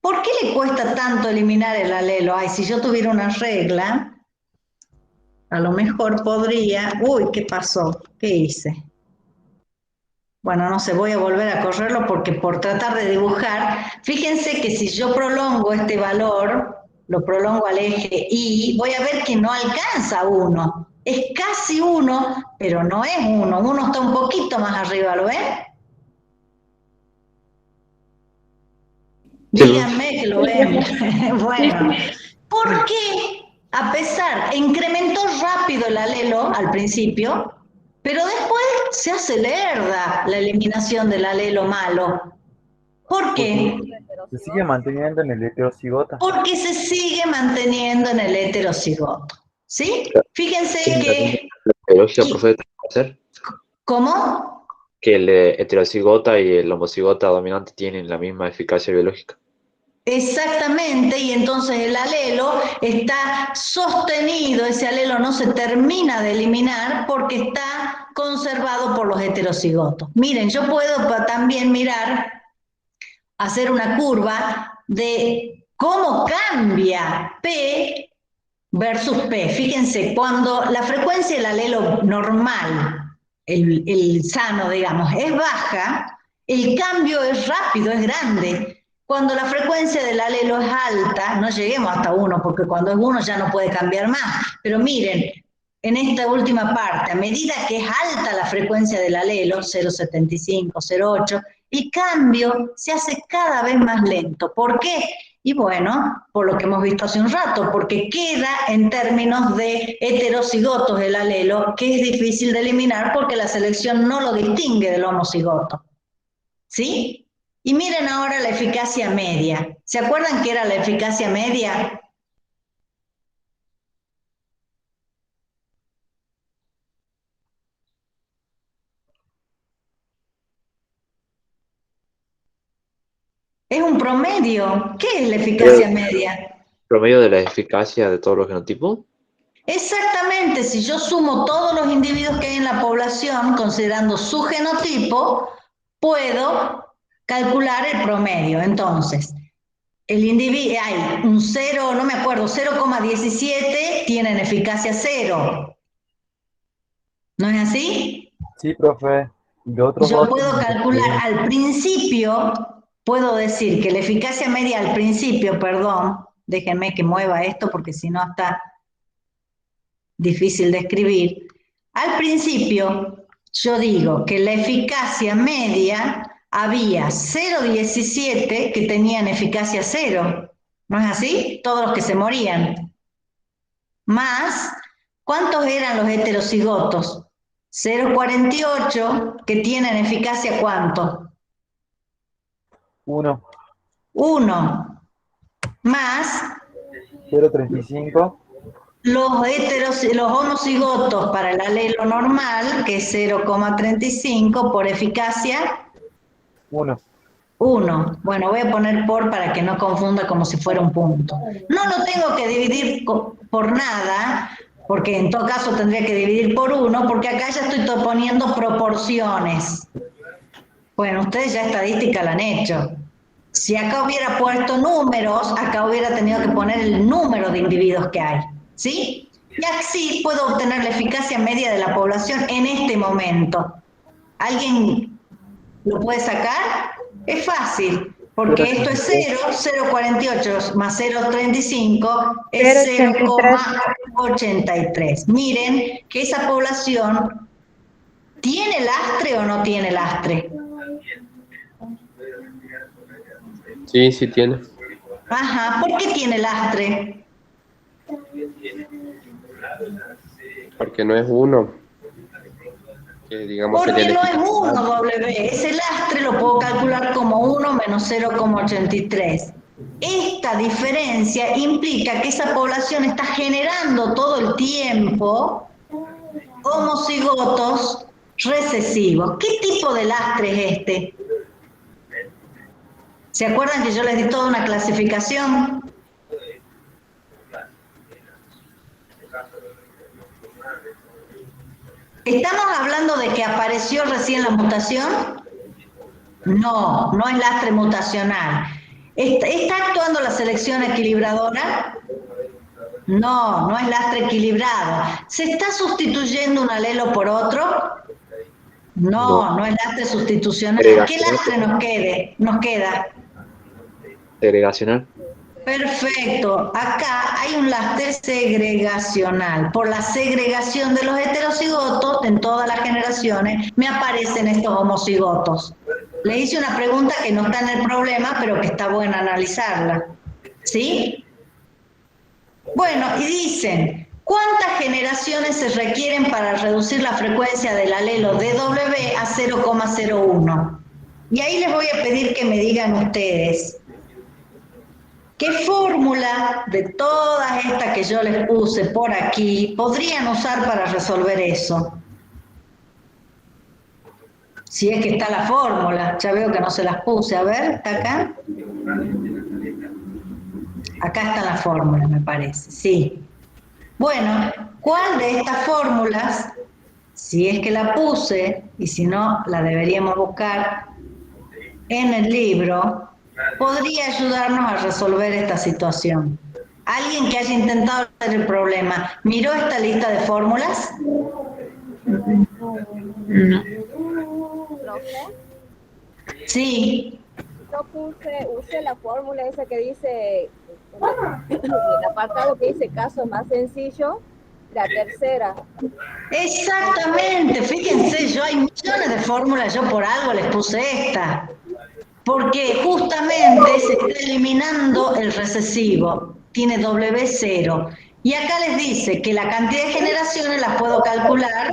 ¿Por qué le cuesta tanto eliminar el alelo? Ay, si yo tuviera una regla, a lo mejor podría... Uy, ¿qué pasó? ¿Qué hice? Bueno, no sé, voy a volver a correrlo porque por tratar de dibujar, fíjense que si yo prolongo este valor, lo prolongo al eje Y, voy a ver que no alcanza 1. Es casi 1, pero no es 1. 1 está un poquito más arriba, ¿lo ven? Díganme que lo ven. Bueno, ¿por qué? A pesar, incrementó rápido el alelo al principio, pero después se hace lerda la eliminación del alelo malo. ¿Por qué? Se sigue manteniendo en el heterocigota. Porque se sigue manteniendo en el heterocigoto. ¿Sí? Fíjense que... Biología, profe, ¿puede ser? ¿Cómo? Que el heterocigota y el homocigota dominante tienen la misma eficacia biológica. Exactamente, y entonces el alelo está sostenido, ese alelo no se termina de eliminar porque está conservado por los heterocigotos. Miren, yo puedo también mirar, hacer una curva de cómo cambia P versus P. Fíjense, cuando la frecuencia del alelo normal, el sano, digamos, es baja, el cambio es rápido, es grande. Cuando la frecuencia del alelo es alta, no lleguemos hasta 1, porque cuando es 1 ya no puede cambiar más. Pero miren, en esta última parte, a medida que es alta la frecuencia del alelo, 0,75, 0,8, el cambio se hace cada vez más lento. ¿Por qué? Y bueno, por lo que hemos visto hace un rato, porque queda en términos de heterocigotos el alelo, que es difícil de eliminar porque la selección no lo distingue del homocigoto. ¿Sí? Y miren ahora la eficacia media. ¿Se acuerdan qué era la eficacia media? Es un promedio. ¿Qué es la eficacia media? ¿Promedio de la eficacia de todos los genotipos? Exactamente, si yo sumo todos los individuos que hay en la población, considerando su genotipo, puedo calcular el promedio. Entonces, el individuo, hay un 0, no me acuerdo, 0,17 tienen eficacia 0. ¿No es así? Sí, profe. Y los otros Yo dos puedo tienen calcular al principio, puedo decir que la eficacia media al principio, perdón, déjenme que mueva esto porque si no está difícil de escribir. Al principio, yo digo que la eficacia media había 0,17 que tenían eficacia 0. ¿No es así? Todos los que se morían. Más, ¿cuántos eran los heterocigotos? 0,48 que tienen eficacia ¿cuánto? 1, 1. Más 0,35. los homocigotos para el alelo normal, que es 0,35 por eficacia 1. 1. Bueno, voy a poner por para que no confunda como si fuera un punto. No lo tengo que dividir por nada, porque en todo caso tendría que dividir por 1, porque acá ya estoy poniendo proporciones. Bueno, ustedes ya estadística la han hecho. Si acá hubiera puesto números, acá hubiera tenido que poner el número de individuos que hay. ¿Sí? Y así puedo obtener la eficacia media de la población en este momento. ¿Alguien lo puede sacar? Es fácil, porque esto es 0, 0,48 más 0,35 es 0,83. Miren que esa población ¿tiene lastre o no tiene lastre? Sí, sí tiene. Ajá, ¿por qué tiene lastre? Porque no es 1. Que digamos Porque sería no la es 1, W. Ese lastre lo puedo calcular como 1 menos 0,83. Esta diferencia implica que esa población está generando todo el tiempo homocigotos recesivos. ¿Qué tipo de lastre es este? ¿Se acuerdan que yo les di toda una clasificación? ¿Estamos hablando de que apareció recién la mutación? No, no es lastre mutacional. ¿Está actuando la selección equilibradora? No, no es lastre equilibrado. ¿Se está sustituyendo un alelo por otro? No, no es lastre sustitucional. ¿Qué lastre nos queda? Segregacional. Perfecto. Acá hay un lastre segregacional. Por la segregación de los heterocigotos, en todas las generaciones, me aparecen estos homocigotos. Le hice una pregunta que no está en el problema, pero que está buena analizarla. ¿Sí? Bueno, y dicen, ¿cuántas generaciones se requieren para reducir la frecuencia del alelo DW a 0,01? Y ahí les voy a pedir que me digan ustedes, ¿qué fórmula de todas estas que yo les puse por aquí podrían usar para resolver eso? Si es que está la fórmula, ya veo que no se las puse, a ver, ¿está acá? Acá está la fórmula, me parece, sí. Bueno, ¿cuál de estas fórmulas, si es que la puse, y si no, la deberíamos buscar en el libro, podría ayudarnos a resolver esta situación? ¿Alguien que haya intentado resolver el problema miró esta lista de fórmulas? No. Sí. usé la fórmula esa que dice, en el apartado que dice caso más sencillo, la tercera. Exactamente, fíjense, yo hay millones de fórmulas, yo por algo les puse esta. Porque justamente se está eliminando el recesivo, tiene W0. Y acá les dice que la cantidad de generaciones las puedo calcular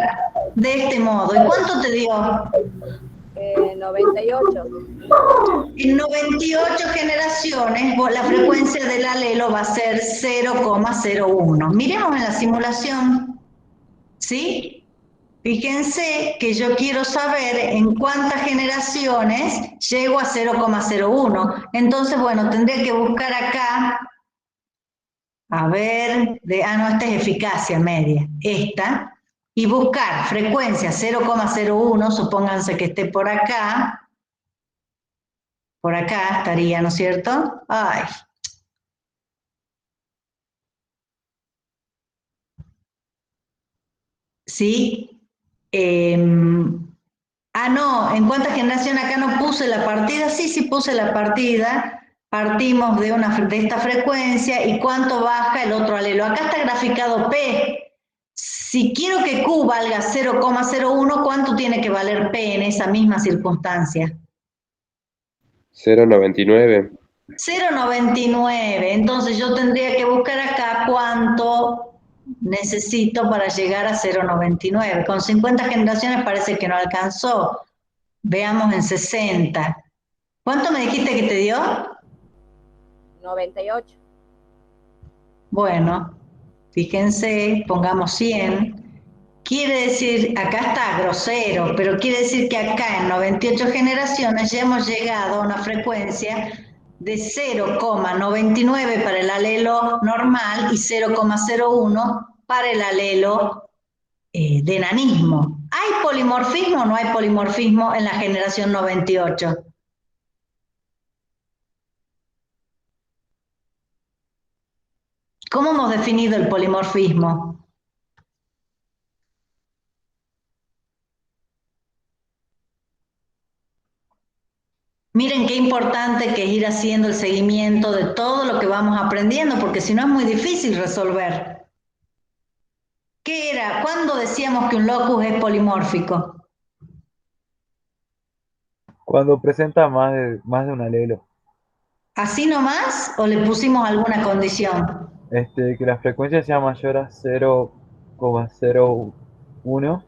de este modo. ¿Y cuánto te dio? 98. En 98 generaciones, la frecuencia del alelo va a ser 0,01. Miremos en la simulación, ¿sí? Fíjense que yo quiero saber en cuántas generaciones llego a 0,01. Entonces, bueno, tendría que buscar acá, a ver, no, esta es eficacia media, esta, y buscar frecuencia 0,01, supónganse que esté por acá estaría, ¿no es cierto? Ay. ¿Sí? No, ¿en cuántas generaciones acá no puse la partida? Sí puse la partida. Partimos de esta frecuencia y cuánto baja el otro alelo. Acá está graficado P. Si quiero que Q valga 0,01, ¿cuánto tiene que valer P en esa misma circunstancia? 0,99. 0,99. Entonces yo tendría que buscar acá cuánto necesito para llegar a 0,99. Con 50 generaciones parece que no alcanzó. Veamos en 60. ¿Cuánto me dijiste que te dio? 98. Bueno, fíjense, pongamos 100. Quiere decir, acá está grosero, pero quiere decir que acá en 98 generaciones ya hemos llegado a una frecuencia de 0,99 para el alelo normal y 0,01 para el alelo de enanismo. ¿Hay polimorfismo o no hay polimorfismo en la generación 98? ¿Cómo hemos definido el polimorfismo? Miren qué importante que es ir haciendo el seguimiento de todo lo que vamos aprendiendo, porque si no es muy difícil resolver. ¿Qué era? ¿Cuándo decíamos que un locus es polimórfico? Cuando presenta más de un alelo. ¿Así nomás o le pusimos alguna condición? Que la frecuencia sea mayor a 0,01.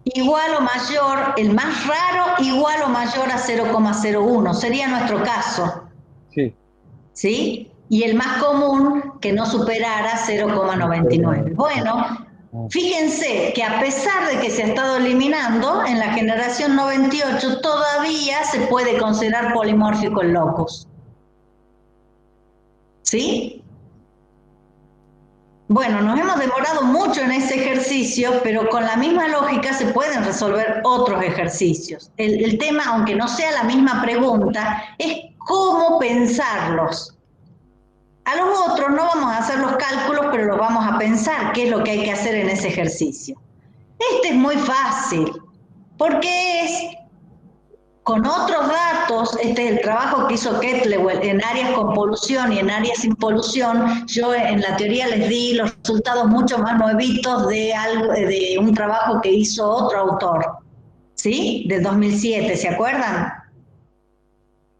Igual o mayor, el más raro, igual o mayor a 0,01. Sería nuestro caso. Sí. ¿Sí? Y el más común, que no superara 0,99. Bueno, fíjense que a pesar de que se ha estado eliminando, en la generación 98 todavía se puede considerar polimórfico el locus. ¿Sí? Bueno, nos hemos demorado mucho en ese ejercicio, pero con la misma lógica se pueden resolver otros ejercicios. El tema, aunque no sea la misma pregunta, es cómo pensarlos. A los otros no vamos a hacer los cálculos, pero los vamos a pensar qué es lo que hay que hacer en ese ejercicio. Este es muy fácil, porque es con otros datos. Este es el trabajo que hizo Ketlewell en áreas con polución y en áreas sin polución. Yo en la teoría les di los resultados mucho más nuevitos de un trabajo que hizo otro autor, ¿sí? Del 2007, ¿se acuerdan?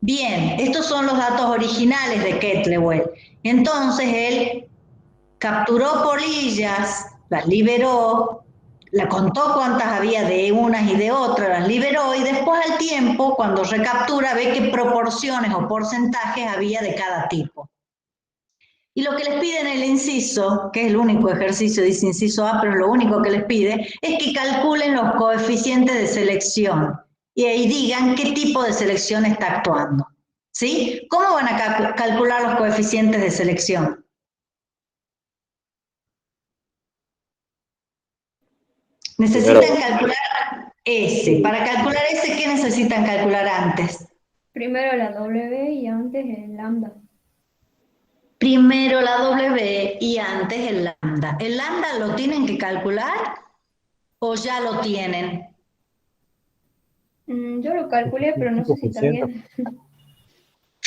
Bien, estos son los datos originales de Ketlewell. Entonces él capturó polillas, las liberó, la contó cuántas había de unas y de otras, las liberó y después al tiempo, cuando recaptura, ve qué proporciones o porcentajes había de cada tipo. Y lo que les pide en el inciso, que es el único ejercicio, dice inciso A, pero lo único que les pide es que calculen los coeficientes de selección y ahí digan qué tipo de selección está actuando. ¿Sí? ¿Cómo van a calcular los coeficientes de selección? Necesitan calcular S. Para calcular S, ¿qué necesitan calcular antes? Primero la W y antes el lambda. Primero la W y antes el lambda. ¿El lambda lo tienen que calcular o ya lo tienen? Yo lo calculé, pero no sé si está bien.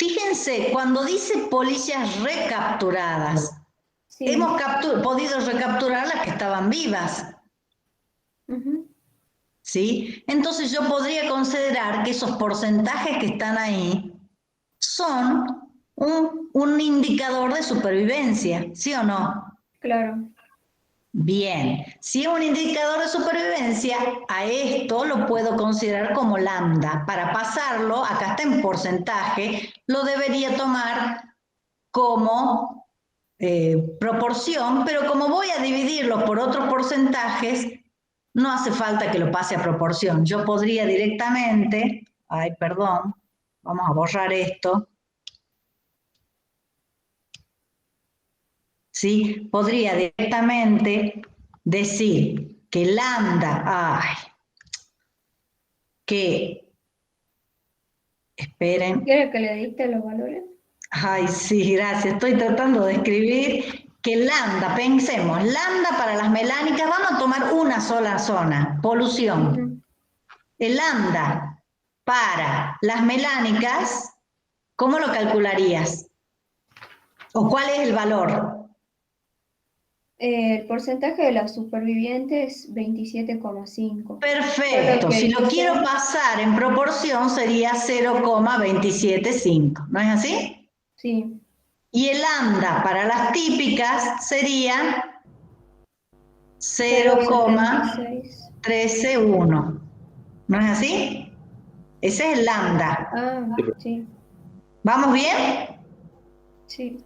Fíjense, cuando dice polillas recapturadas, Sí. hemos podido recapturar las que estaban vivas, Ujú. ¿sí? Entonces yo podría considerar que esos porcentajes que están ahí son un indicador de supervivencia, ¿sí o no? Claro. Bien, si es un indicador de supervivencia, a esto lo puedo considerar como lambda. Para pasarlo, acá está en porcentaje, lo debería tomar como proporción, pero como voy a dividirlo por otros porcentajes, no hace falta que lo pase a proporción. Yo podría directamente, ay, perdón, vamos a borrar esto. ¿Sí? Podría directamente decir que lambda, ay, que, esperen, ¿Quiere que le dicte los valores? ay, sí, gracias, estoy tratando de escribir que lambda, pensemos, lambda para las melánicas, vamos a tomar una sola zona, polución. Ujú. El lambda para las melánicas, ¿cómo lo calcularías? ¿O cuál es el valor? El porcentaje de las supervivientes es 27,5. Perfecto, que si lo dice- quiero pasar en proporción sería 0,275, ¿no es así? Sí, Y el lambda para las típicas sería 0,76. 0,131, ¿no es así? Ese es el lambda. Ah, sí, ¿Vamos bien? sí.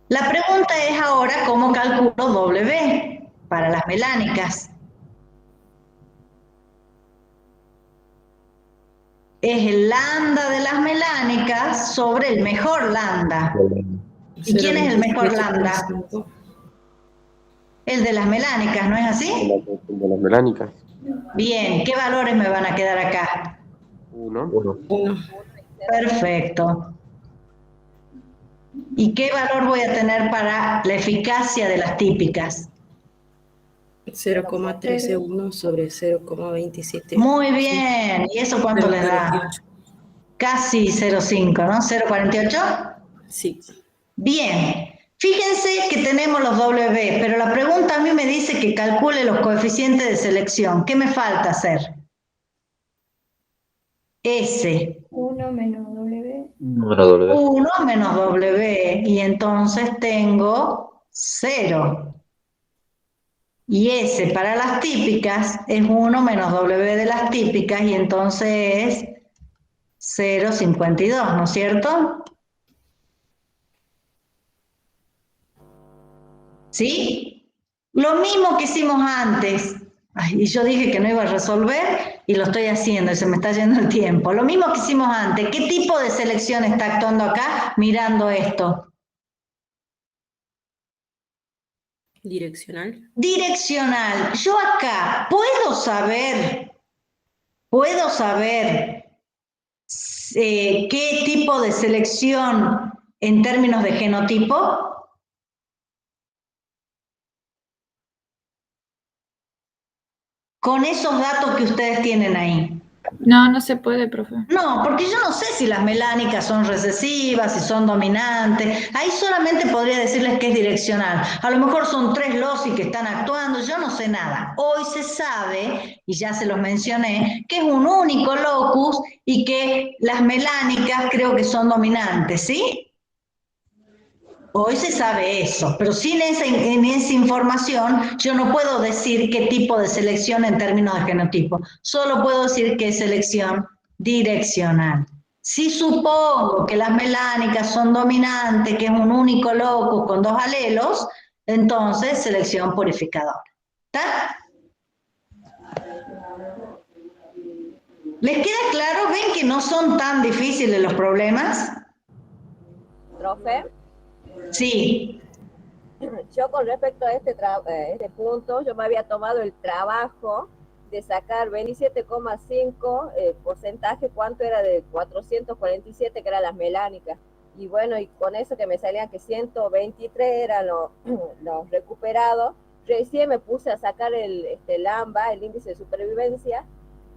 La pregunta es ahora cómo calculo W para las melánicas. Es el lambda de las melánicas sobre el mejor lambda. ¿Y quién es el mejor lambda? 0,27,5. El de las melánicas, ¿no es así? De las melánicas. Bien, ¿qué valores me van a quedar acá? 1. 1. Perfecto. ¿Y qué valor voy a tener para la eficacia de las típicas? 0,131 sobre 0,27. Muy bien. ¿Y eso cuánto les da? 0,48. Casi 0,5, ¿no? ¿0,48? Sí. Bien. Fíjense que tenemos los W, pero la pregunta a mí me dice que calcule los coeficientes de selección. ¿Qué me falta hacer? S. 1 menos W. Número W. 1 menos W. Y entonces tengo 0. Y S para las típicas es 1 menos W de las típicas y entonces es 0,52, ¿no es cierto? ¿Sí? Lo mismo que hicimos antes. Ay, y yo dije que no iba a resolver y lo estoy haciendo y se me está yendo el tiempo. Lo mismo que hicimos antes. ¿Qué tipo de selección está actuando acá mirando esto? Direccional. Direccional. Yo acá puedo saber qué tipo de selección en términos de genotipo. Con esos datos que ustedes tienen ahí. No, no se puede, profe. No, porque yo no sé si las melánicas son recesivas, si son dominantes. Ahí solamente podría decirles que es direccional. A lo mejor son 3 loci que están actuando, yo no sé nada. Hoy se sabe, y ya se los mencioné, que es un único locus y que las melánicas creo que son dominantes, ¿sí? Hoy se sabe eso, pero sin esa información yo no puedo decir qué tipo de selección en términos de genotipo. Solo puedo decir que es selección direccional. Si supongo que las melánicas son dominantes, que es un único locus con 2 alelos, entonces selección purificadora. ¿Está? ¿Les queda claro? ¿Ven que no son tan difíciles los problemas? Profe, Sí. yo con respecto a este punto, yo me había tomado el trabajo de sacar 27,5 porcentaje, cuánto era de 447 que eran las melánicas. Y bueno, y con eso que me salían que 123 eran los recuperados, recién me puse a sacar el LAMBA, el índice de supervivencia,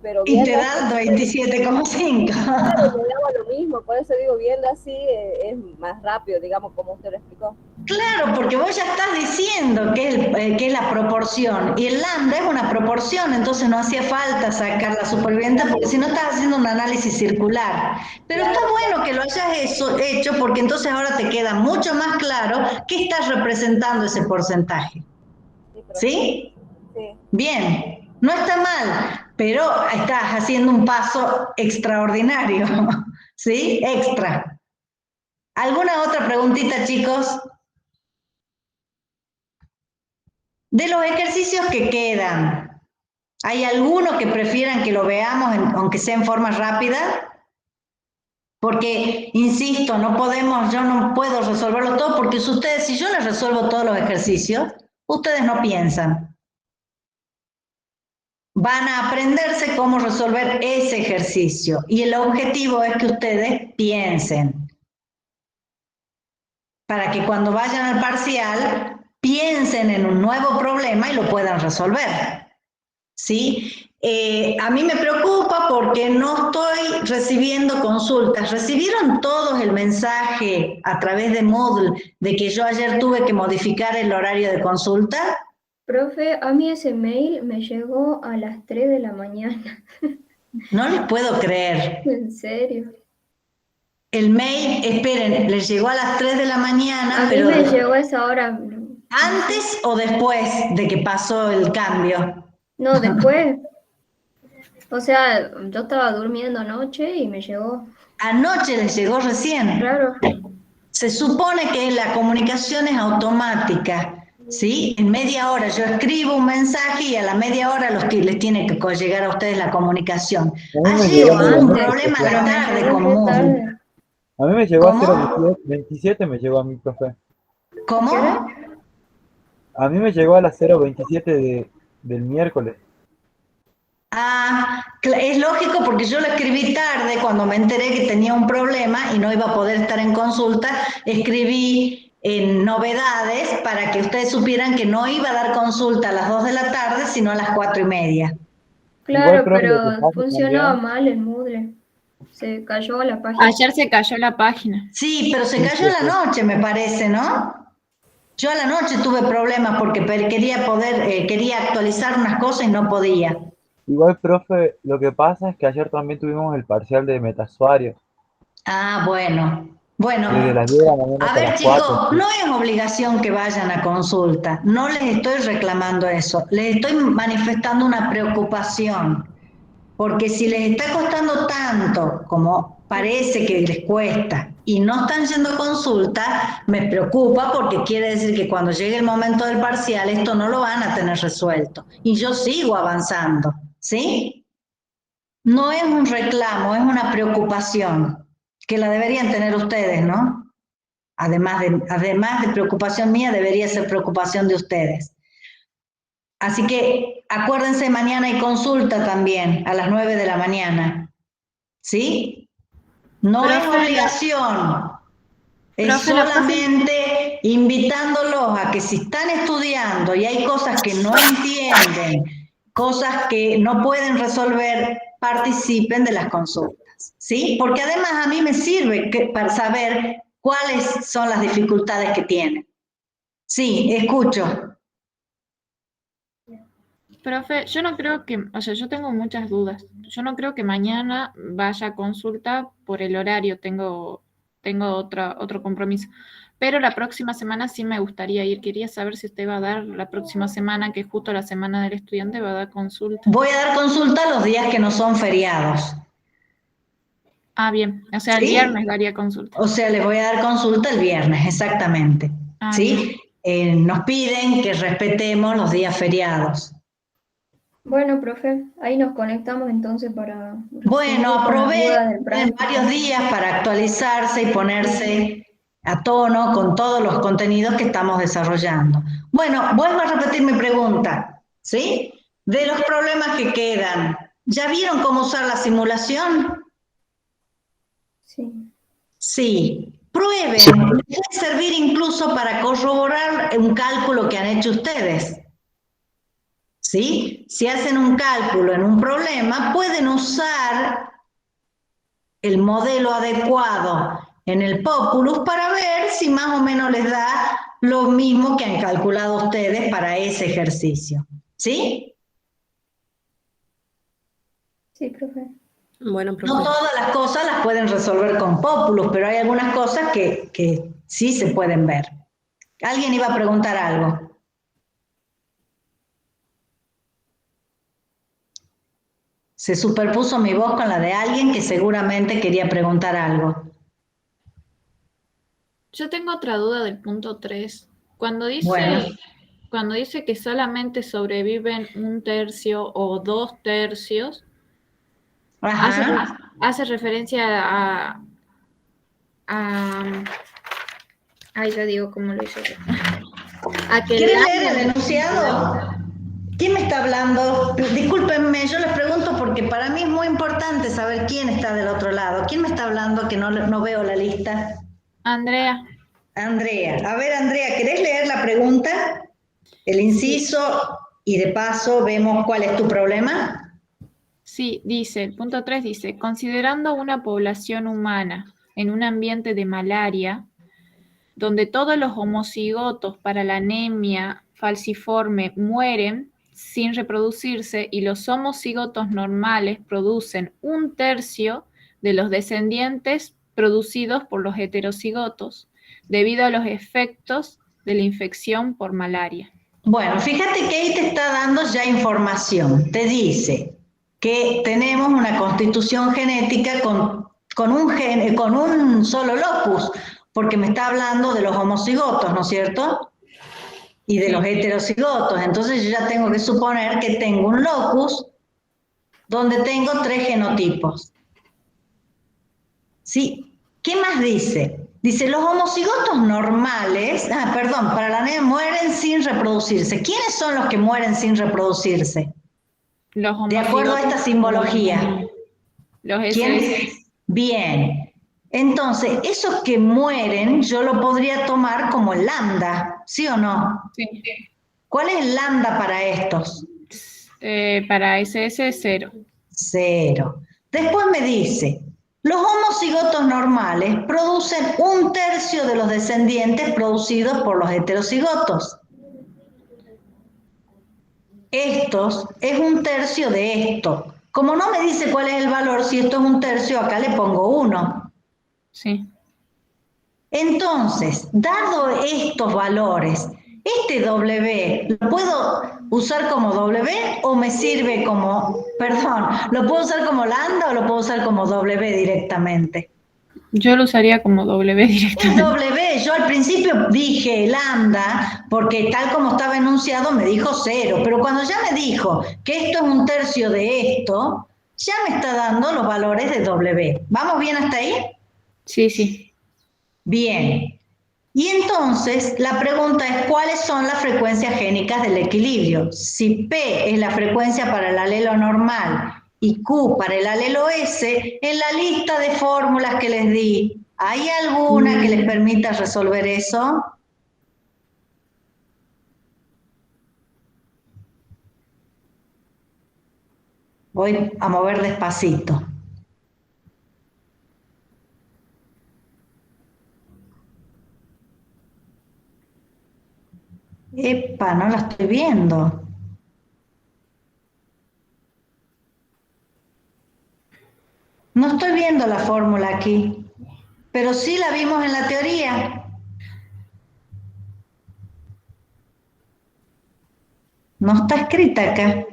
pero Y te viendo da así, 27,5. claro, me daba lo mismo, por eso digo, viendo así es más rápido, digamos, como usted lo explicó. Claro, porque vos ya estás diciendo que es la proporción, y el lambda es una proporción, entonces no hacía falta sacar la superviviente, porque si no estás haciendo un análisis circular. Pero está bueno que lo hayas hecho, porque entonces ahora te queda mucho más claro qué estás representando ese porcentaje. ¿Sí? Sí. Bien, no está mal, pero estás haciendo un paso extraordinario, ¿sí? Extra. ¿Alguna otra preguntita, chicos? De los ejercicios que quedan, ¿hay alguno que prefieran que lo veamos, aunque sea en forma rápida? Porque, insisto, yo no puedo resolverlo todo, porque si yo les resuelvo todos los ejercicios, ustedes no piensan. Van a aprenderse cómo resolver ese ejercicio, y el objetivo es que ustedes piensen, para que cuando vayan al parcial, piensen en un nuevo problema y lo puedan resolver. ¿Sí? A mí me preocupa porque no estoy recibiendo consultas. ¿Recibieron todos el mensaje a través de Moodle de que yo ayer tuve que modificar el horario de consulta? Profe, a mí ese mail me llegó a las 3 de la mañana. No les puedo creer. ¿En serio? El mail, esperen, les llegó a las 3 de la mañana, A mí pero me llegó a esa hora. ¿antes o después de que pasó el cambio? No, después. O sea, yo estaba durmiendo anoche y me llegó. Anoche les llegó recién. Claro. Se supone que la comunicación es automática, ¿sí? En media hora yo escribo un mensaje y a la media hora les tiene que llegar a ustedes la comunicación. Ayer hubo un problema a la tarde con Moodle. A mí me llegó ¿Cómo? a 0:27, me llegó a mi profe. ¿Cómo? A mí me llegó a las 0:27 del miércoles. Ah, es lógico porque yo lo escribí tarde cuando me enteré que tenía un problema y no iba a poder estar en consulta. Escribí en novedades para que ustedes supieran que no iba a dar consulta a las 2 de la tarde, sino a las 4:30. Claro, Igual, profe, lo que pero pasa funcionaba también- mal el Moodle. Se cayó la página. Ayer se cayó la página. Sí, pero se cayó a la noche, me parece, ¿no? Yo a la noche tuve problemas porque quería actualizar unas cosas y no podía. Igual, profe, lo que pasa es que ayer también tuvimos el parcial de metasuario. Ah, bueno. Bueno, Desde las 10 de la mañana a hasta ver, las 4. chicos, no es obligación que vayan a consulta. No les estoy reclamando eso. Les estoy manifestando una preocupación. Porque si les está costando tanto como parece que les cuesta y no están yendo a consulta, me preocupa porque quiere decir que cuando llegue el momento del parcial esto no lo van a tener resuelto. Y yo sigo avanzando, ¿sí? No es un reclamo, es una preocupación que la deberían tener ustedes, ¿no? Además de preocupación mía, debería ser preocupación de ustedes. Así que acuérdense, mañana hay consulta también, a las 9 de la mañana. ¿Sí? No es obligación. Es solamente invitándolos a que si están estudiando y hay cosas que no entienden, cosas que no pueden resolver, participen de las consultas. ¿Sí? Porque además a mí me sirve para saber cuáles son las dificultades que tienen. Sí, escucho. Profe, yo no creo que, o sea, yo tengo muchas dudas. Yo no creo que mañana vaya a consulta por el horario, tengo otro compromiso. Pero la próxima semana sí me gustaría ir. Quería saber si usted va a dar la próxima semana, que es justo la semana del estudiante, va a dar consulta. Voy a dar consulta los días que no son feriados. Ah, bien. O sea, el viernes daría consulta. O sea, les voy a dar consulta el viernes, exactamente. Ah, ¿sí? Nos piden que respetemos los días feriados. Bueno, profe, ahí nos conectamos entonces para... Bueno, aprovechen varios días para actualizarse y ponerse a tono con todos los contenidos que estamos desarrollando. Bueno, vuelvo a repetir mi pregunta, ¿sí? De los problemas que quedan, ¿ya vieron cómo usar la simulación? Sí. Sí. Prueben, les puede servir incluso para corroborar un cálculo que han hecho ustedes. ¿sí? Si hacen un cálculo en un problema, pueden usar el modelo adecuado en el Populus para ver si más o menos les da lo mismo que han calculado ustedes para ese ejercicio. ¿Sí? Sí, profe. Bueno, profe. No todas las cosas las pueden resolver con Populus, pero hay algunas cosas que sí se pueden ver. ¿Alguien iba a preguntar algo? Se superpuso mi voz con la de alguien que seguramente quería preguntar algo. Yo tengo otra duda del punto 3. Cuando Bueno. dice que solamente sobreviven 1/3 o 2/3, hace referencia ay, ya digo cómo lo hice yo. ¿Quieren leer el enunciado? ¿Quién me está hablando? Discúlpenme, yo les pregunto porque para mí es muy importante saber quién está del otro lado. ¿Quién me está hablando que no veo la lista? Andrea. Andrea. A ver, Andrea, ¿querés leer la pregunta? El inciso y de paso vemos cuál es tu problema. Sí, dice, el punto 3 dice, considerando una población humana en un ambiente de malaria, donde todos los homocigotos para la anemia falciforme mueren sin reproducirse y los homocigotos normales producen 1/3 de los descendientes producidos por los heterocigotos, debido a los efectos de la infección por malaria. Bueno, fíjate que ahí te está dando ya información. Te dice que tenemos una constitución genética con un solo locus, porque me está hablando de los homocigotos, ¿no es cierto? Y de los heterocigotos. Entonces yo ya tengo que suponer que tengo un locus donde tengo 3 genotipos. ¿Sí? ¿Qué más dice? Dice, los homocigotos normales, para la anemia mueren sin reproducirse. ¿Quiénes son los que mueren sin reproducirse? Los homocigotos. De acuerdo a esta simbología. Los ¿Quiénes? Bien. Entonces, esos que mueren, yo lo podría tomar como lambda, ¿sí o no? Sí. ¿Cuál es el lambda para estos? Para SS 0. 0. Después me dice, los homocigotos normales producen 1/3 de los descendientes producidos por los heterocigotos. Estos es 1/3 de esto. Como no me dice cuál es el valor, si esto es 1/3, acá le pongo 1. Sí. Entonces, dado estos valores, este W, ¿lo puedo usar como W o me sirve como, ¿lo puedo usar como lambda o lo puedo usar como W directamente? Yo lo usaría como W directamente. Es W, yo al principio dije lambda, porque tal como estaba enunciado me dijo 0, pero cuando ya me dijo que esto es 1/3 de esto, ya me está dando los valores de W. ¿Vamos bien hasta ahí? Sí, sí. Bien. Y entonces la pregunta es, ¿cuáles son las frecuencias génicas del equilibrio? Si P es la frecuencia para el alelo normal y Q para el alelo S, en la lista de fórmulas que les di, ¿hay alguna que les permita resolver eso? Voy a mover despacito. Epa, no la estoy viendo. No estoy viendo la fórmula aquí, pero sí la vimos en la teoría. No está escrita acá.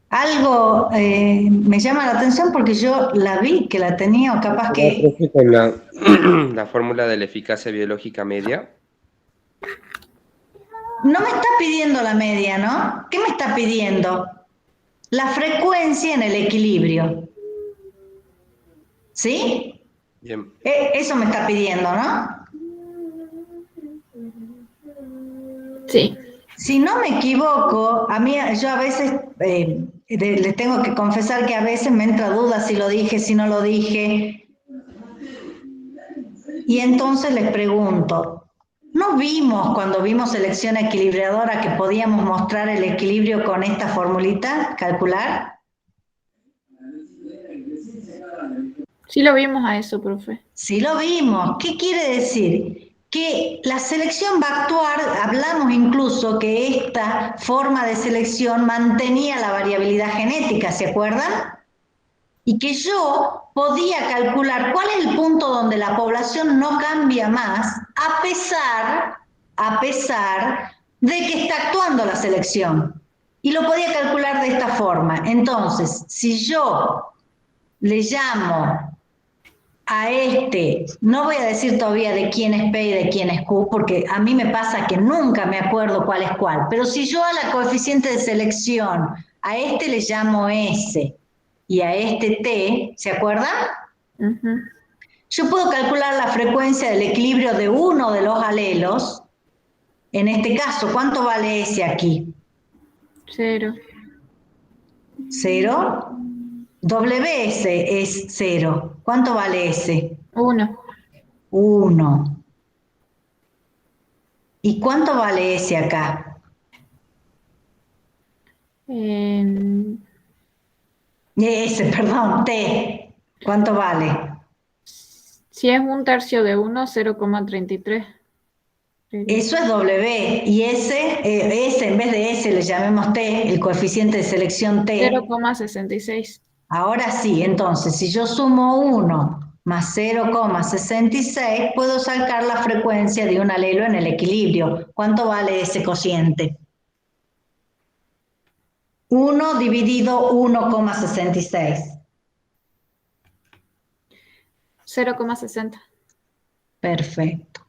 Algo me llama la atención porque yo la vi que la tenía o capaz que... Con la fórmula de la eficacia biológica media. No me está pidiendo la media, ¿no? ¿Qué me está pidiendo? La frecuencia en el equilibrio. ¿Sí? Bien. Eso me está pidiendo, ¿no? Sí. Si no me equivoco, yo a veces les tengo que confesar que a veces me entra duda si lo dije, si no lo dije. Y entonces les pregunto, ¿No vimos cuando vimos selección equilibradora que podíamos mostrar el equilibrio con esta formulita, calcular? Sí lo vimos a eso, profe. Sí lo vimos. ¿Qué quiere decir? Que la selección va a actuar, hablamos incluso que esta forma de selección mantenía la variabilidad genética, ¿se acuerdan? Y que yo podía calcular cuál es el punto donde la población no cambia más, a pesar de que está actuando la selección. Y lo podía calcular de esta forma. Entonces, si yo le llamo a este, no voy a decir todavía de quién es P y de quién es Q, porque a mí me pasa que nunca me acuerdo cuál es cuál, pero si yo a la coeficiente de selección, a este le llamo S y a este T, ¿se acuerdan? Yo puedo calcular la frecuencia del equilibrio de uno de los alelos. En este caso, ¿cuánto vale S aquí? 0. 0. WS es 0. ¿Cuánto vale S? 1. 1. ¿Y cuánto vale S acá? S, perdón, T. ¿Cuánto vale? Si es 1/3 de 1, 0,33. Eso es W. Y S, en vez de S le llamemos T, el coeficiente de selección T. 0,66. Ahora sí, entonces, si yo sumo 1 más 0,66, puedo sacar la frecuencia de un alelo en el equilibrio. ¿Cuánto vale ese cociente? 1 dividido 1,66. 0,60. Perfecto.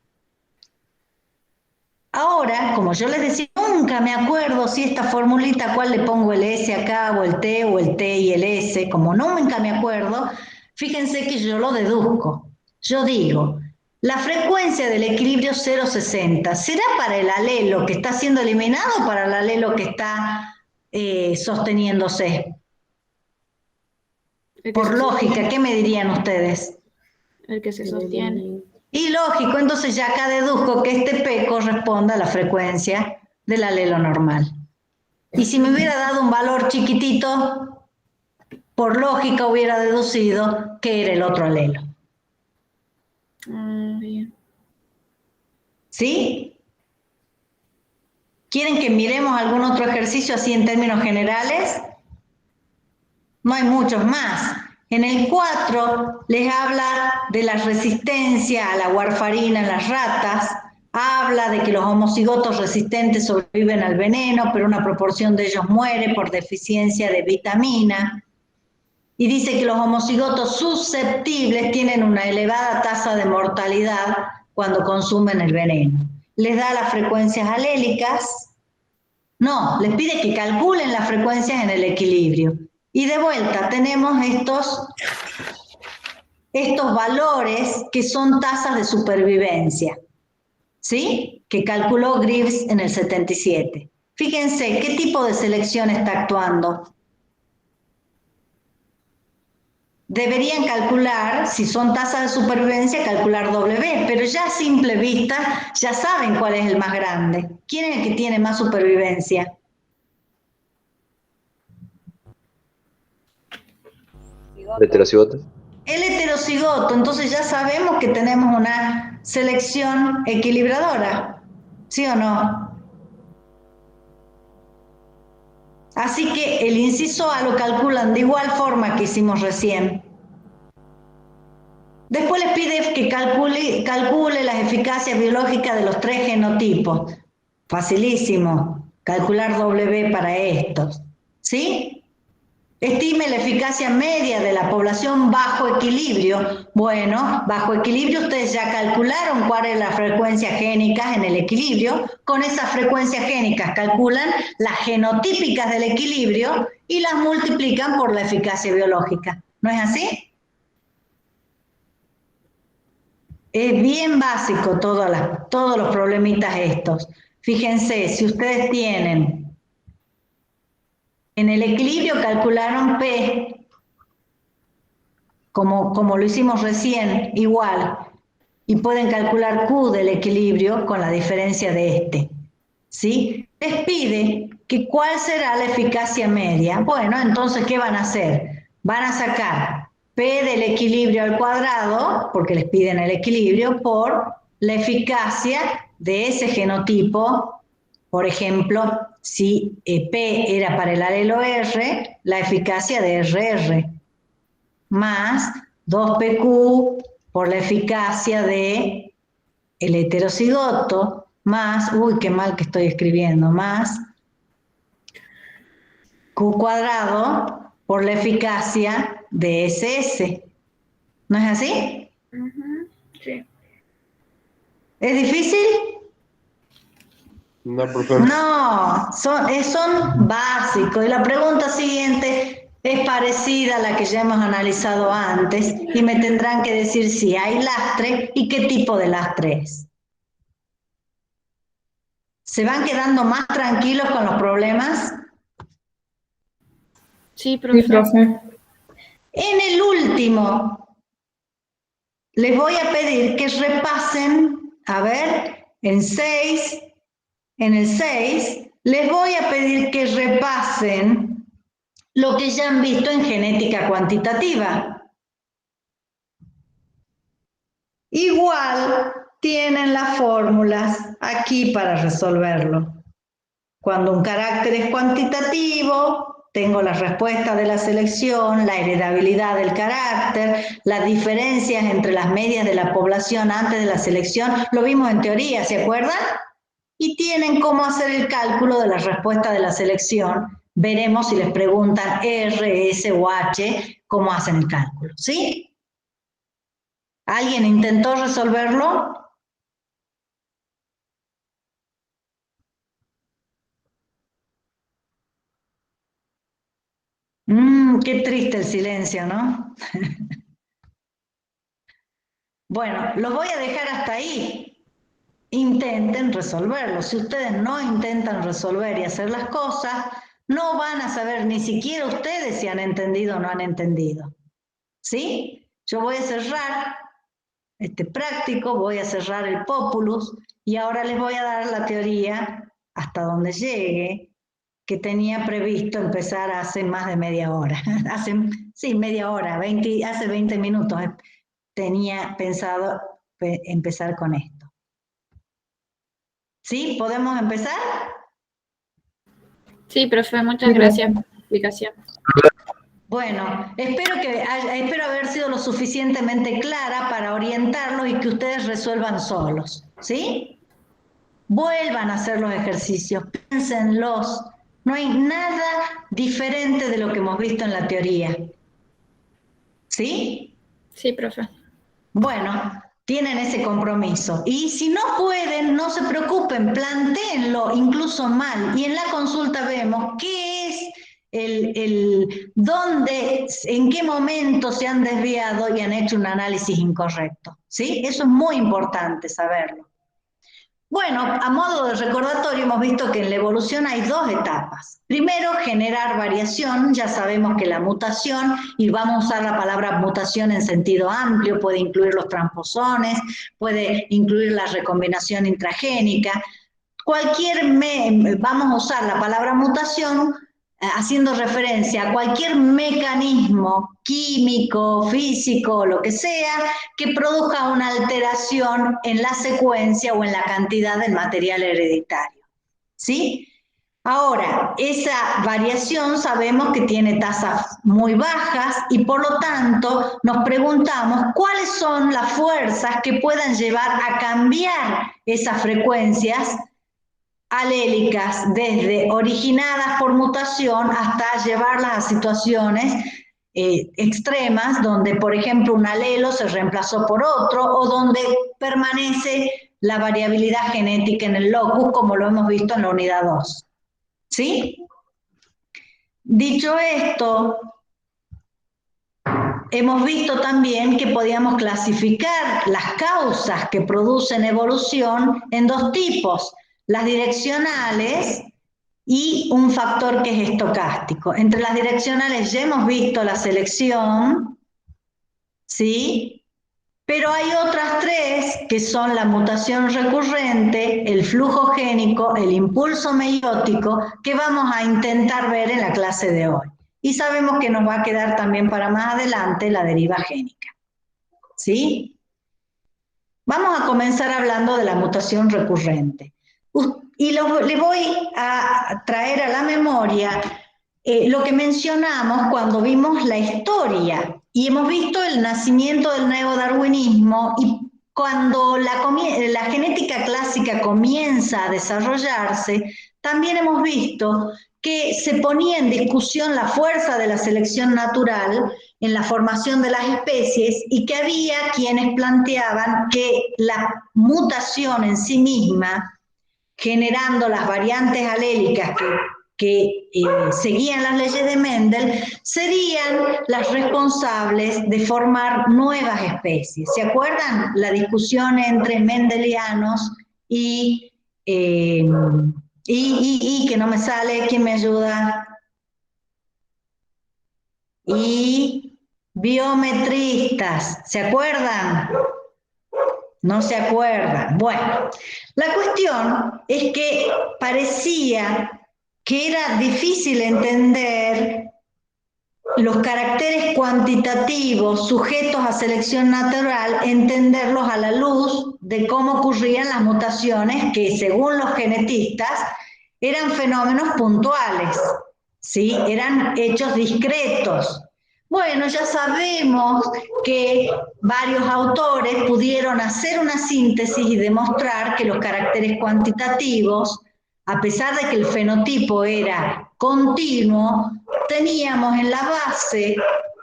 Ahora, como yo les decía, nunca me acuerdo si esta formulita, cuál le pongo el S acá, o el T y el S, como nunca me acuerdo, fíjense que yo lo deduzco. Yo digo, la frecuencia del equilibrio 0,60, ¿será para el alelo que está siendo eliminado o para el alelo que está sosteniéndose? Por lógica, ¿qué me dirían ustedes? El que se sostiene. Y lógico, entonces ya acá deduzco que este P corresponde a la frecuencia del alelo normal. Y si me hubiera dado un valor chiquitito, por lógica hubiera deducido que era el otro alelo. Bien. ¿Sí? ¿Quieren que miremos algún otro ejercicio así en términos generales? No hay muchos más. En el 4 les habla de la resistencia a la warfarina en las ratas, habla de que los homocigotos resistentes sobreviven al veneno, pero una proporción de ellos muere por deficiencia de vitamina, y dice que los homocigotos susceptibles tienen una elevada tasa de mortalidad cuando consumen el veneno. Les da las frecuencias alélicas, no, les pide que calculen las frecuencias en el equilibrio. Y de vuelta tenemos estos valores que son tasas de supervivencia, ¿sí? Que calculó Greaves en el 77. Fíjense, ¿qué tipo de selección está actuando? Deberían calcular, si son tasas de supervivencia, calcular W, pero ya a simple vista ya saben cuál es el más grande. ¿Quién es el que tiene más supervivencia? ¿El heterocigoto? El heterocigoto, entonces ya sabemos que tenemos una selección equilibradora, ¿sí o no? Así que el inciso A lo calculan de igual forma que hicimos recién. Después les pide que calcule las eficacias biológicas de los 3 genotipos. Facilísimo, calcular W para estos, ¿sí? Estime la eficacia media de la población bajo equilibrio. Bueno, bajo equilibrio ustedes ya calcularon cuál es la frecuencia génica en el equilibrio. Con esas frecuencias génicas calculan las genotípicas del equilibrio y las multiplican por la eficacia biológica. ¿No es así? Es bien básico todos los problemitas estos. Fíjense, si ustedes tienen en el equilibrio calcularon P, como lo hicimos recién, igual. y pueden calcular Q del equilibrio con la diferencia de este. ¿Sí? Les pide que cuál será la eficacia media. Bueno, entonces, ¿qué van a hacer? Van a sacar P del equilibrio al cuadrado, porque les piden el equilibrio, por la eficacia de ese genotipo. Por ejemplo, si P era para el alelo R, la eficacia de RR, más 2PQ por la eficacia de el heterocigoto, más, uy, qué mal que estoy escribiendo, más Q cuadrado por la eficacia de SS. ¿No es así? Sí. ¿Es difícil? No, profesor. No, son básicos. Y la pregunta siguiente es parecida a la que ya hemos analizado antes y me tendrán que decir si hay lastre y qué tipo de lastre es. ¿Se van quedando más tranquilos con los problemas? Sí, profe. En el último, les voy a pedir que repasen, a ver, en el 6, les voy a pedir que repasen lo que ya han visto en genética cuantitativa. Igual tienen las fórmulas aquí para resolverlo. Cuando un carácter es cuantitativo, tengo las respuestas de la selección, la heredabilidad del carácter, las diferencias entre las medias de la población antes de la selección, lo vimos en teoría, ¿se acuerdan? Y tienen cómo hacer el cálculo de las respuestas de la selección. Veremos si les preguntan R, S o H, cómo hacen el cálculo, ¿sí? ¿Alguien intentó resolverlo? Qué triste el silencio, ¿no? Bueno, los voy a dejar hasta ahí. Intenten resolverlo. Si ustedes no intentan resolver y hacer las cosas, no van a saber ni siquiera ustedes si han entendido o no han entendido. ¿Sí? Yo voy a cerrar este práctico, voy a cerrar el populus y ahora les voy a dar la teoría hasta donde llegue, que tenía previsto empezar hace más de media hora. Sí, media hora, hace 20 minutos tenía pensado empezar con esto. ¿Sí? ¿Podemos empezar? Sí, profe, muchas gracias por la explicación. Bueno, espero haber sido lo suficientemente clara para orientarlos y que ustedes resuelvan solos, ¿sí? Vuelvan a hacer los ejercicios, piénsenlos. No hay nada diferente de lo que hemos visto en la teoría. ¿Sí? Sí, profe. Bueno, tienen ese compromiso. Y si no pueden, no se preocupen, plantéenlo incluso mal. Y en la consulta vemos qué es dónde, en qué momento se han desviado y han hecho un análisis incorrecto. ¿Sí? Eso es muy importante saberlo. Bueno, a modo de recordatorio hemos visto que en la evolución hay dos etapas. Primero, generar variación. Ya sabemos que la mutación, y vamos a usar la palabra mutación en sentido amplio, puede incluir los transposones, puede incluir la recombinación intragénica. Vamos a usar la palabra mutación haciendo referencia a cualquier mecanismo químico, físico, lo que sea, que produzca una alteración en la secuencia o en la cantidad del material hereditario. ¿Sí? Ahora, esa variación sabemos que tiene tasas muy bajas y por lo tanto nos preguntamos cuáles son las fuerzas que puedan llevar a cambiar esas frecuencias alélicas, desde originadas por mutación hasta llevarlas a situaciones extremas, donde por ejemplo un alelo se reemplazó por otro o donde permanece la variabilidad genética en el locus, como lo hemos visto en la unidad 2. ¿Sí? Dicho esto, hemos visto también que podíamos clasificar las causas que producen evolución en dos tipos: las direccionales y un factor que es estocástico. Entre las direccionales ya hemos visto la selección, ¿sí? Pero hay otras tres que son la mutación recurrente, el flujo génico, el impulso meiótico, que vamos a intentar ver en la clase de hoy. Y sabemos que nos va a quedar también para más adelante la deriva génica. ¿Sí? Vamos a comenzar hablando de la mutación recurrente. Y le voy a traer a la memoria lo que mencionamos cuando vimos la historia y hemos visto el nacimiento del neodarwinismo, y cuando la genética clásica comienza a desarrollarse, también hemos visto que se ponía en discusión la fuerza de la selección natural en la formación de las especies y que había quienes planteaban que la mutación en sí misma, generando las variantes alélicas que seguían las leyes de Mendel, serían las responsables de formar nuevas especies. ¿Se acuerdan la discusión entre mendelianos y que no me sale? ¿Quién me ayuda? Y biometristas, ¿se acuerdan? No se acuerdan. Bueno, la cuestión es que parecía que era difícil entender los caracteres cuantitativos sujetos a selección natural, entenderlos a la luz de cómo ocurrían las mutaciones que, según los genetistas, eran fenómenos puntuales, ¿sí? Eran hechos discretos. Bueno, ya sabemos que varios autores pudieron hacer una síntesis y demostrar que los caracteres cuantitativos, a pesar de que el fenotipo era continuo, teníamos en la base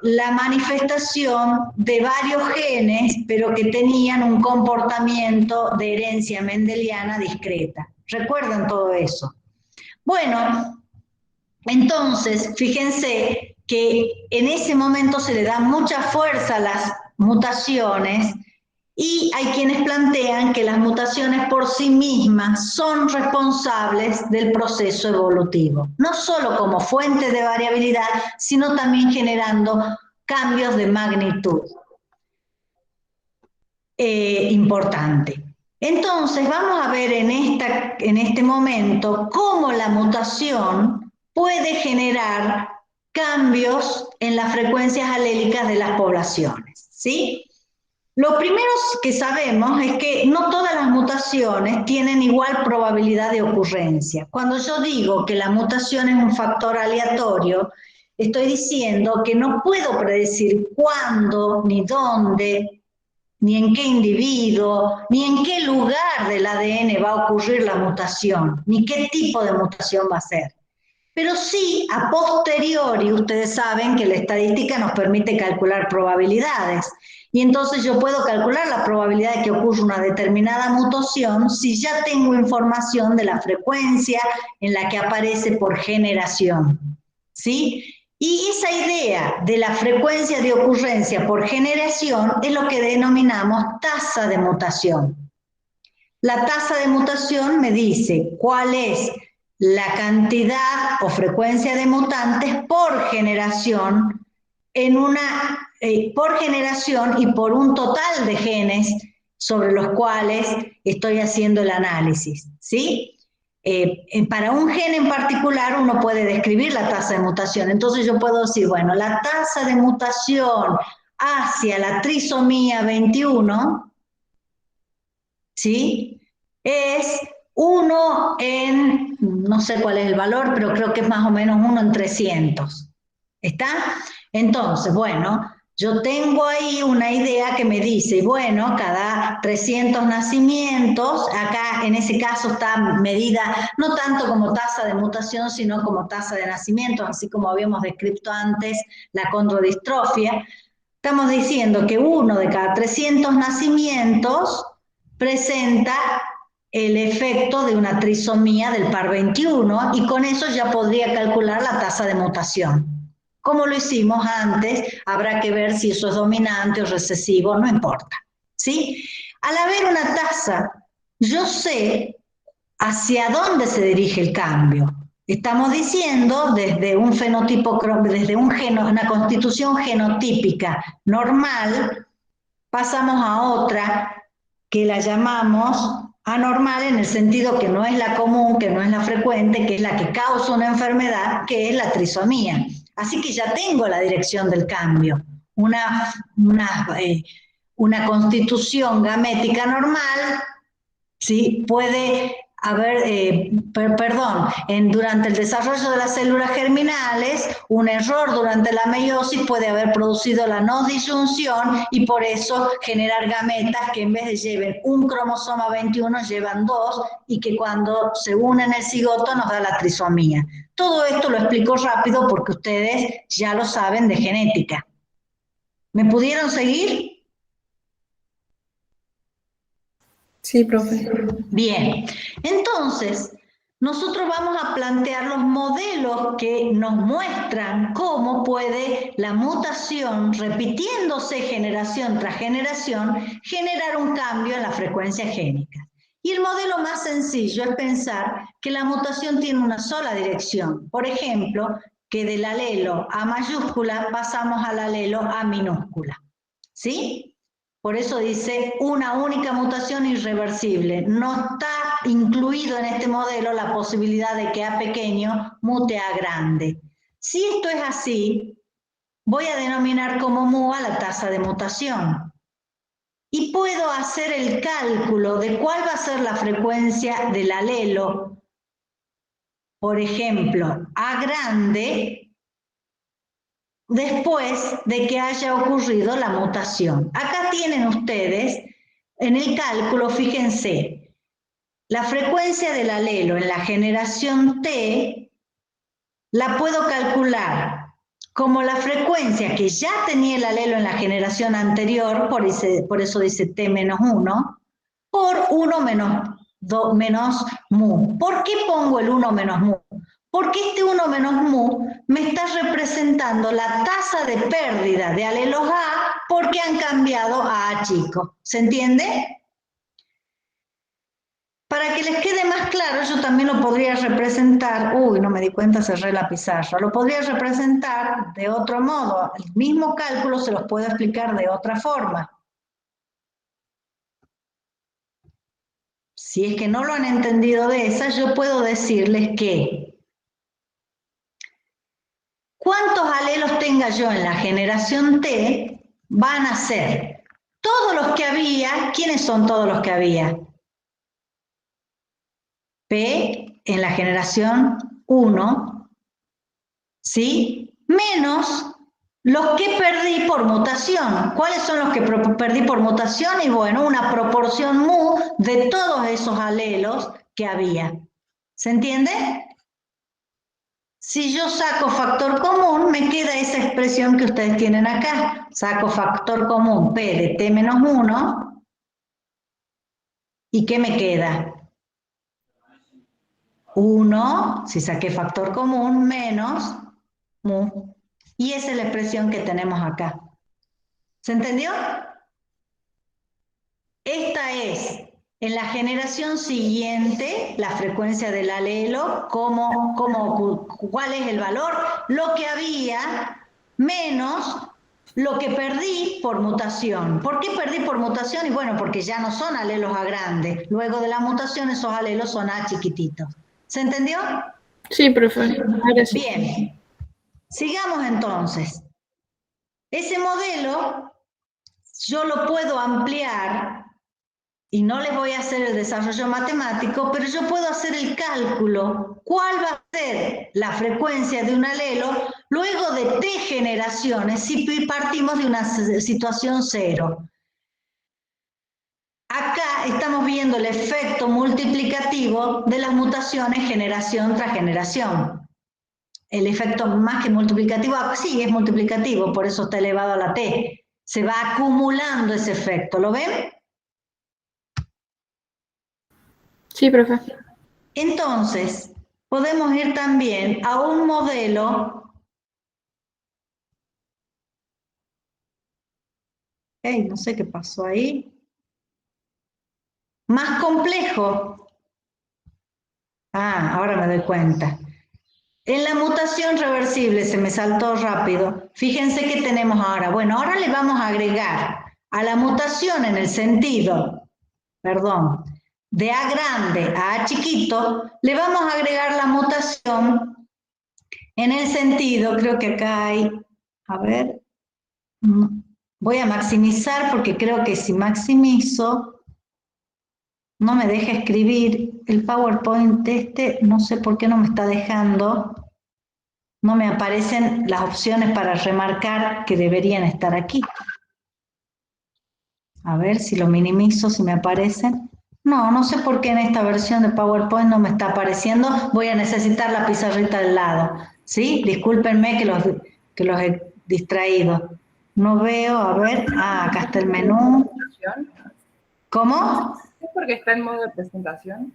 la manifestación de varios genes, pero que tenían un comportamiento de herencia mendeliana discreta. ¿Recuerdan todo eso? Bueno, entonces, fíjense que en ese momento se le da mucha fuerza a las mutaciones, y hay quienes plantean que las mutaciones por sí mismas son responsables del proceso evolutivo, no solo como fuente de variabilidad, sino también generando cambios de magnitud importante. Entonces vamos a ver en este momento cómo la mutación puede generar cambios en las frecuencias alélicas de las poblaciones, ¿sí? Lo primero que sabemos es que no todas las mutaciones tienen igual probabilidad de ocurrencia. Cuando yo digo que la mutación es un factor aleatorio, estoy diciendo que no puedo predecir cuándo, ni dónde, ni en qué individuo, ni en qué lugar del ADN va a ocurrir la mutación, ni qué tipo de mutación va a ser. Pero sí, a posteriori, ustedes saben que la estadística nos permite calcular probabilidades. Y entonces yo puedo calcular la probabilidad de que ocurra una determinada mutación si ya tengo información de la frecuencia en la que aparece por generación, ¿sí? Y esa idea de la frecuencia de ocurrencia por generación es lo que denominamos tasa de mutación. La tasa de mutación me dice cuál es la cantidad o frecuencia de mutantes por generación por generación y por un total de genes sobre los cuales estoy haciendo el análisis, ¿sí? Para un gen en particular uno puede describir la tasa de mutación. Entonces yo puedo decir, bueno, la tasa de mutación hacia la trisomía 21, ¿sí? Es 1 en, no sé cuál es el valor, pero creo que es más o menos 1 en 300. ¿Está? Entonces, bueno, yo tengo ahí una idea que me dice, bueno, cada 300 nacimientos, acá en ese caso está medida no tanto como tasa de mutación, sino como tasa de nacimientos, así como habíamos descrito antes la condrodistrofia. Estamos diciendo que 1 de cada 300 nacimientos presenta el efecto de una trisomía del par 21 y con eso ya podría calcular la tasa de mutación. Como lo hicimos antes, habrá que ver si eso es dominante o recesivo, no importa, ¿sí? Al haber una tasa, yo sé hacia dónde se dirige el cambio. Estamos diciendo desde un fenotipo, desde una constitución genotípica normal, pasamos a otra que la llamamos anormal en el sentido que no es la común, que no es la frecuente, que es la que causa una enfermedad, que es la trisomía. Así que ya tengo la dirección del cambio. Una constitución gamética normal, ¿sí? Puede haber, durante el desarrollo de las células germinales, un error durante la meiosis puede haber producido la no disyunción y por eso generar gametas que en vez de lleven un cromosoma 21 llevan 2 y que cuando se unen el cigoto nos da la trisomía. Todo esto lo explico rápido porque ustedes ya lo saben de genética. ¿Me pudieron seguir? Sí, profe. Bien, entonces nosotros vamos a plantear los modelos que nos muestran cómo puede la mutación, repitiéndose generación tras generación, generar un cambio en la frecuencia génica. Y el modelo más sencillo es pensar que la mutación tiene una sola dirección. Por ejemplo, que del alelo A mayúscula pasamos al alelo A minúscula. ¿Sí? Por eso dice una única mutación irreversible. No está incluido en este modelo la posibilidad de que A pequeño mute a grande. Si esto es así, voy a denominar como mu a la tasa de mutación. Y puedo hacer el cálculo de cuál va a ser la frecuencia del alelo. Por ejemplo, A grande, después de que haya ocurrido la mutación. Acá tienen ustedes, en el cálculo, fíjense, la frecuencia del alelo en la generación T la puedo calcular como la frecuencia que ya tenía el alelo en la generación anterior, por eso dice T menos 1, por 1 menos mu. ¿Por qué pongo el 1 menos mu? Porque este 1 menos mu me está representando la tasa de pérdida de alelos A porque han cambiado a A chico. ¿Se entiende? Para que les quede más claro, yo también lo podría representar, no me di cuenta, cerré la pizarra, lo podría representar de otro modo. El mismo cálculo se los puedo explicar de otra forma. Si es que no lo han entendido de esa, yo puedo decirles que cuántos alelos tenga yo en la generación T van a ser todos los que había. ¿Quiénes son todos los que había? P en la generación 1, ¿sí? Menos los que perdí por mutación. ¿Cuáles son los que perdí por mutación? Y bueno, una proporción mu de todos esos alelos que había. ¿Se entiende? Si yo saco factor común, me queda esa expresión que ustedes tienen acá. Saco factor común P de T menos 1. ¿Y qué me queda? 1, si saqué factor común, menos mu. Y esa es la expresión que tenemos acá. ¿Se entendió? Esta es, en la generación siguiente, la frecuencia del alelo, cuál es el valor, lo que había, menos lo que perdí por mutación. ¿Por qué perdí por mutación? Y bueno, porque ya no son alelos A grandes. Luego de la mutación, esos alelos son A chiquititos. ¿Se entendió? Sí, profe. Ahora sí. Bien. Sigamos entonces. Ese modelo yo lo puedo ampliar y no les voy a hacer el desarrollo matemático, pero yo puedo hacer el cálculo. ¿Cuál va a ser la frecuencia de un alelo luego de T generaciones si partimos de una situación 0? Acá estamos viendo el efecto multiplicativo de las mutaciones generación tras generación. El efecto más que multiplicativo, sí, es multiplicativo, por eso está elevado a la T. Se va acumulando ese efecto, ¿lo ven? Sí, profe. Entonces, podemos ir también a un modelo. No sé qué pasó ahí. Más complejo. Ahora me doy cuenta. En la mutación reversible, se me saltó rápido. Fíjense que tenemos ahora. Bueno, ahora le vamos a agregar a la mutación en el sentido, perdón, de A grande a A chiquito, le vamos a agregar la mutación en el sentido, creo que acá hay, a ver, voy a maximizar porque creo que si maximizo, no me deja escribir el PowerPoint no sé por qué no me está dejando, no me aparecen las opciones para remarcar que deberían estar aquí. A ver si lo minimizo, si me aparecen. No, no sé por qué en esta versión de PowerPoint no me está apareciendo. Voy a necesitar la pizarrita del lado. ¿Sí? Discúlpenme que los he distraído. No veo, a ver. Ah, acá está el menú. ¿Cómo? ¿Es porque está en modo de presentación?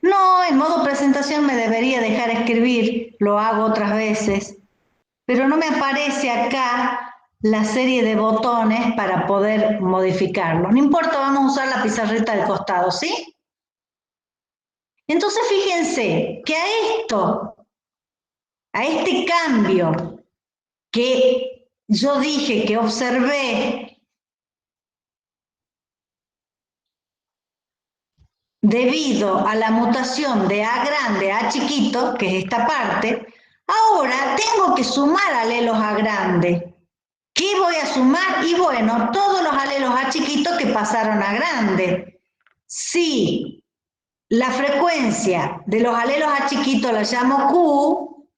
No, en modo presentación me debería dejar escribir. Lo hago otras veces. Pero no me aparece acá la serie de botones para poder modificarlo. No importa, vamos a usar la pizarrita del costado, ¿sí? Entonces fíjense que a este cambio que yo dije que observé debido a la mutación de A grande a A chiquito, que es esta parte, ahora tengo que sumar alelos A grande. ¿Qué voy a sumar? Y bueno, todos los alelos A chiquito que pasaron a grande. Si la frecuencia de los alelos A chiquito la llamo Q,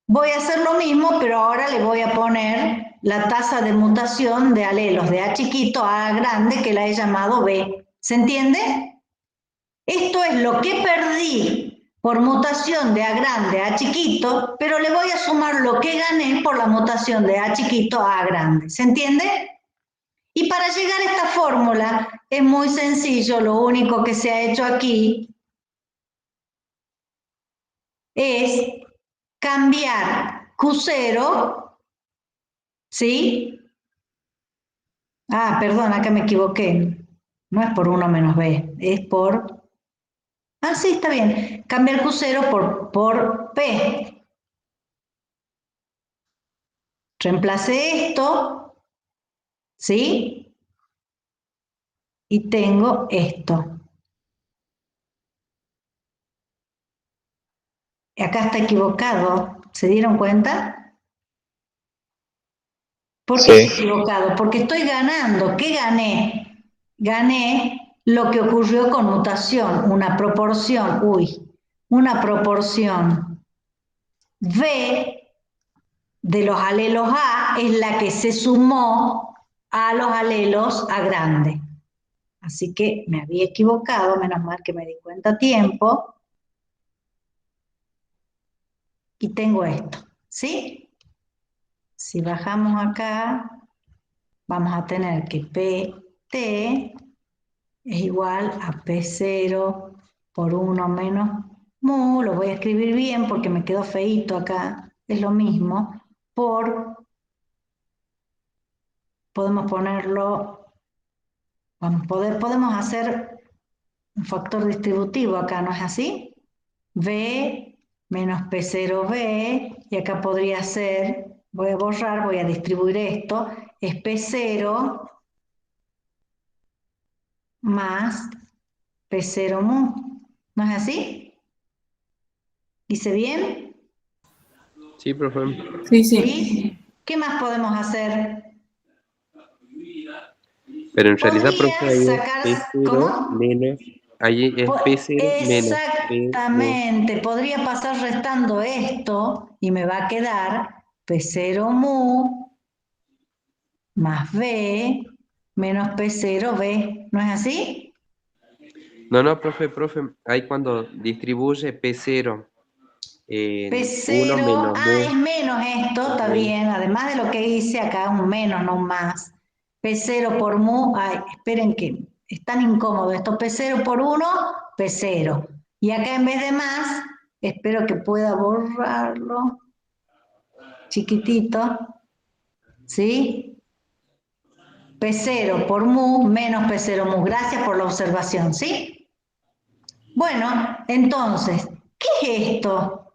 voy a hacer lo mismo, pero ahora le voy a poner la tasa de mutación de alelos de A chiquito a A grande, que la he llamado B. ¿Se entiende? Esto es lo que perdí por mutación de A grande a A chiquito, pero le voy a sumar lo que gané por la mutación de A chiquito a A grande. ¿Se entiende? Y para llegar a esta fórmula es muy sencillo, lo único que se ha hecho aquí es cambiar Q0, ¿sí? Ah, perdón, acá me equivoqué. No es por 1 menos B, es por... Ah, sí, está bien. Cambiar Q0 por P. Reemplacé esto, ¿sí? Y tengo esto. Acá está equivocado. ¿Se dieron cuenta? ¿Por qué está equivocado? Porque estoy ganando. ¿Qué gané? Gané lo que ocurrió con mutación, una proporción, una proporción V de los alelos A es la que se sumó a los alelos A grande. Así que me había equivocado, menos mal que me di cuenta a tiempo. Y tengo esto, ¿sí? Si bajamos acá, vamos a tener que PT es igual a P0 por 1 menos mu, lo voy a escribir bien porque me quedó feíto acá, es lo mismo, por, podemos ponerlo, podemos hacer un factor distributivo acá, ¿no es así? V menos P0V, y acá podría ser, voy a borrar, voy a distribuir esto, es P0 más P0 mu. ¿No es así? ¿Hice bien? Sí, profe. ¿Sí? ¿Qué más podemos hacer? Pero en realidad, profe, ahí es Sacar, P0 ¿cómo? menos, ahí es P0 menos Exactamente, podría pasar restando esto y me va a quedar P0 mu más B menos P0B. ¿No es así? No, profe, ahí cuando distribuye P0 en P0, 1 menos es menos esto, está bien, además de lo que hice acá, un menos, no un más. P0 por mu, esperen que es tan incómodo esto, P0 por 1, P0. Y acá en vez de más, espero que pueda borrarlo, chiquitito, ¿sí? P0 por mu menos P0 mu, gracias por la observación, ¿sí? Bueno, entonces, ¿qué es esto?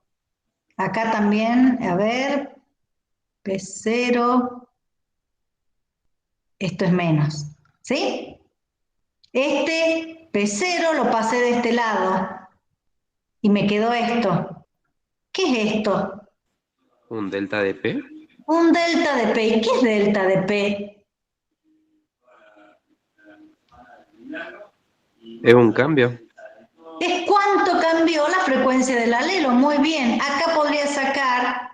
Acá también, a ver, P0 esto es menos, ¿sí? Este P0 lo pasé de este lado y me quedó esto. ¿Qué es esto? Un delta de P. Un delta de P. ¿Y qué es delta de P? Es un cambio. Es cuánto cambió la frecuencia del alelo. Muy bien. Acá podría sacar,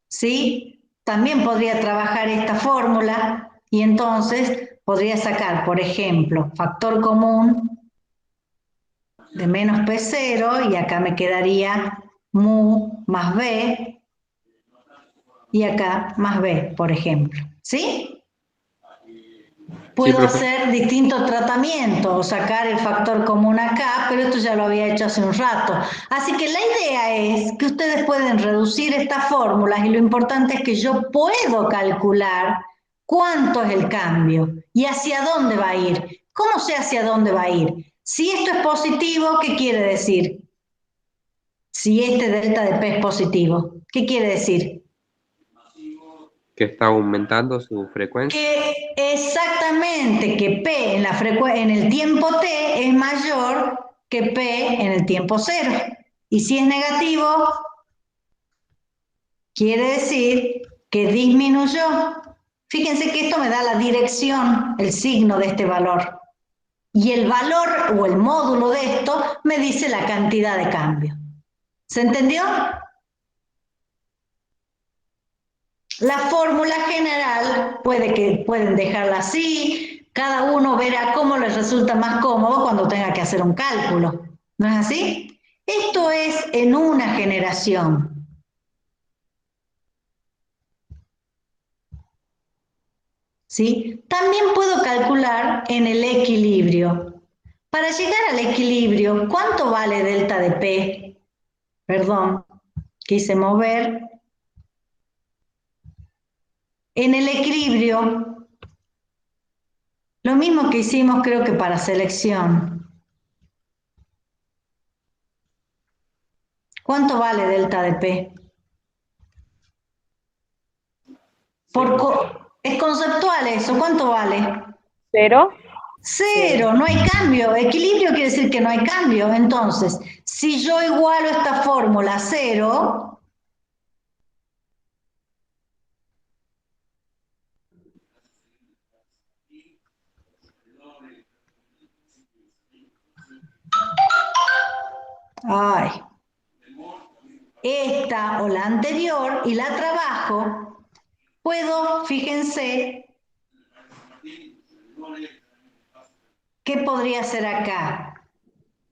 ¿sí? También podría trabajar esta fórmula y entonces podría sacar, por ejemplo, factor común de menos P0 y acá me quedaría mu más B y acá más B, por ejemplo. ¿Sí? Puedo hacer distintos tratamientos o sacar el factor común acá, pero esto ya lo había hecho hace un rato. Así que la idea es que ustedes pueden reducir estas fórmulas y lo importante es que yo puedo calcular cuánto es el cambio y hacia dónde va a ir. ¿Cómo sé hacia dónde va a ir? Si esto es positivo, ¿qué quiere decir? Si este delta de P es positivo, ¿qué quiere decir? Que está aumentando su frecuencia. Que exactamente, que P en el tiempo T es mayor que P en el tiempo 0. Y si es negativo, quiere decir que disminuyó. Fíjense que esto me da la dirección, el signo de este valor. Y el valor o el módulo de esto me dice la cantidad de cambio. ¿Se entendió? La fórmula general pueden dejarla así, cada uno verá cómo les resulta más cómodo cuando tenga que hacer un cálculo. ¿No es así? Esto es en una generación. ¿Sí? También puedo calcular en el equilibrio. Para llegar al equilibrio, ¿cuánto vale delta de P? Perdón, quise mover. En el equilibrio, lo mismo que hicimos creo que para selección. ¿Cuánto vale delta de P? Es conceptual eso, ¿cuánto vale? 0. 0, no hay cambio. Equilibrio quiere decir que no hay cambio. Entonces, si yo igualo esta fórmula a 0, esta o la anterior y la trabajo, puedo, fíjense, ¿qué podría hacer acá?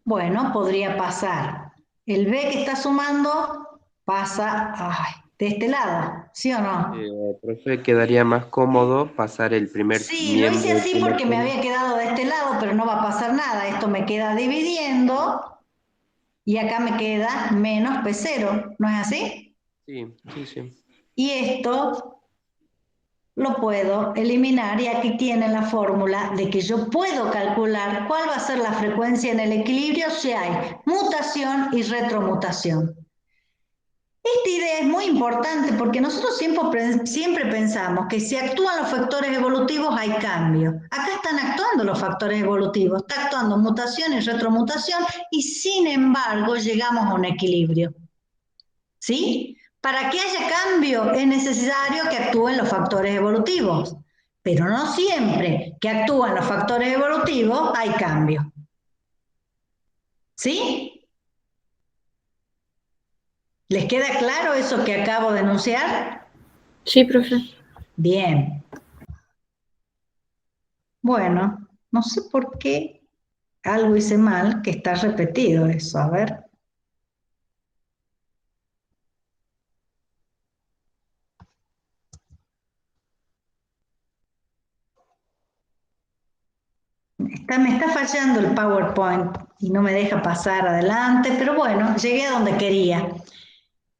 Bueno, podría pasar. El B que está sumando pasa de este lado, ¿sí o no? Profe, quedaría más cómodo pasar el primer Sí, lo hice así porque me había quedado de este lado, pero no va a pasar nada. Esto me queda dividiendo y acá me queda menos P0, ¿no es así? Sí, sí, sí. Y esto lo puedo eliminar y aquí tienen la fórmula de que yo puedo calcular cuál va a ser la frecuencia en el equilibrio si hay mutación y retromutación. Esta idea es muy importante porque nosotros siempre pensamos que si actúan los factores evolutivos hay cambio. Acá están actuando los factores evolutivos, está actuando mutación y retromutación y sin embargo llegamos a un equilibrio. ¿Sí? Para que haya cambio es necesario que actúen los factores evolutivos, pero no siempre que actúan los factores evolutivos hay cambio. ¿Sí? ¿Les queda claro eso que acabo de enunciar? Sí, profe. Bien. Bueno, no sé por qué algo hice mal, que está repetido eso. A ver. Me está fallando el PowerPoint y no me deja pasar adelante, pero bueno, llegué a donde quería.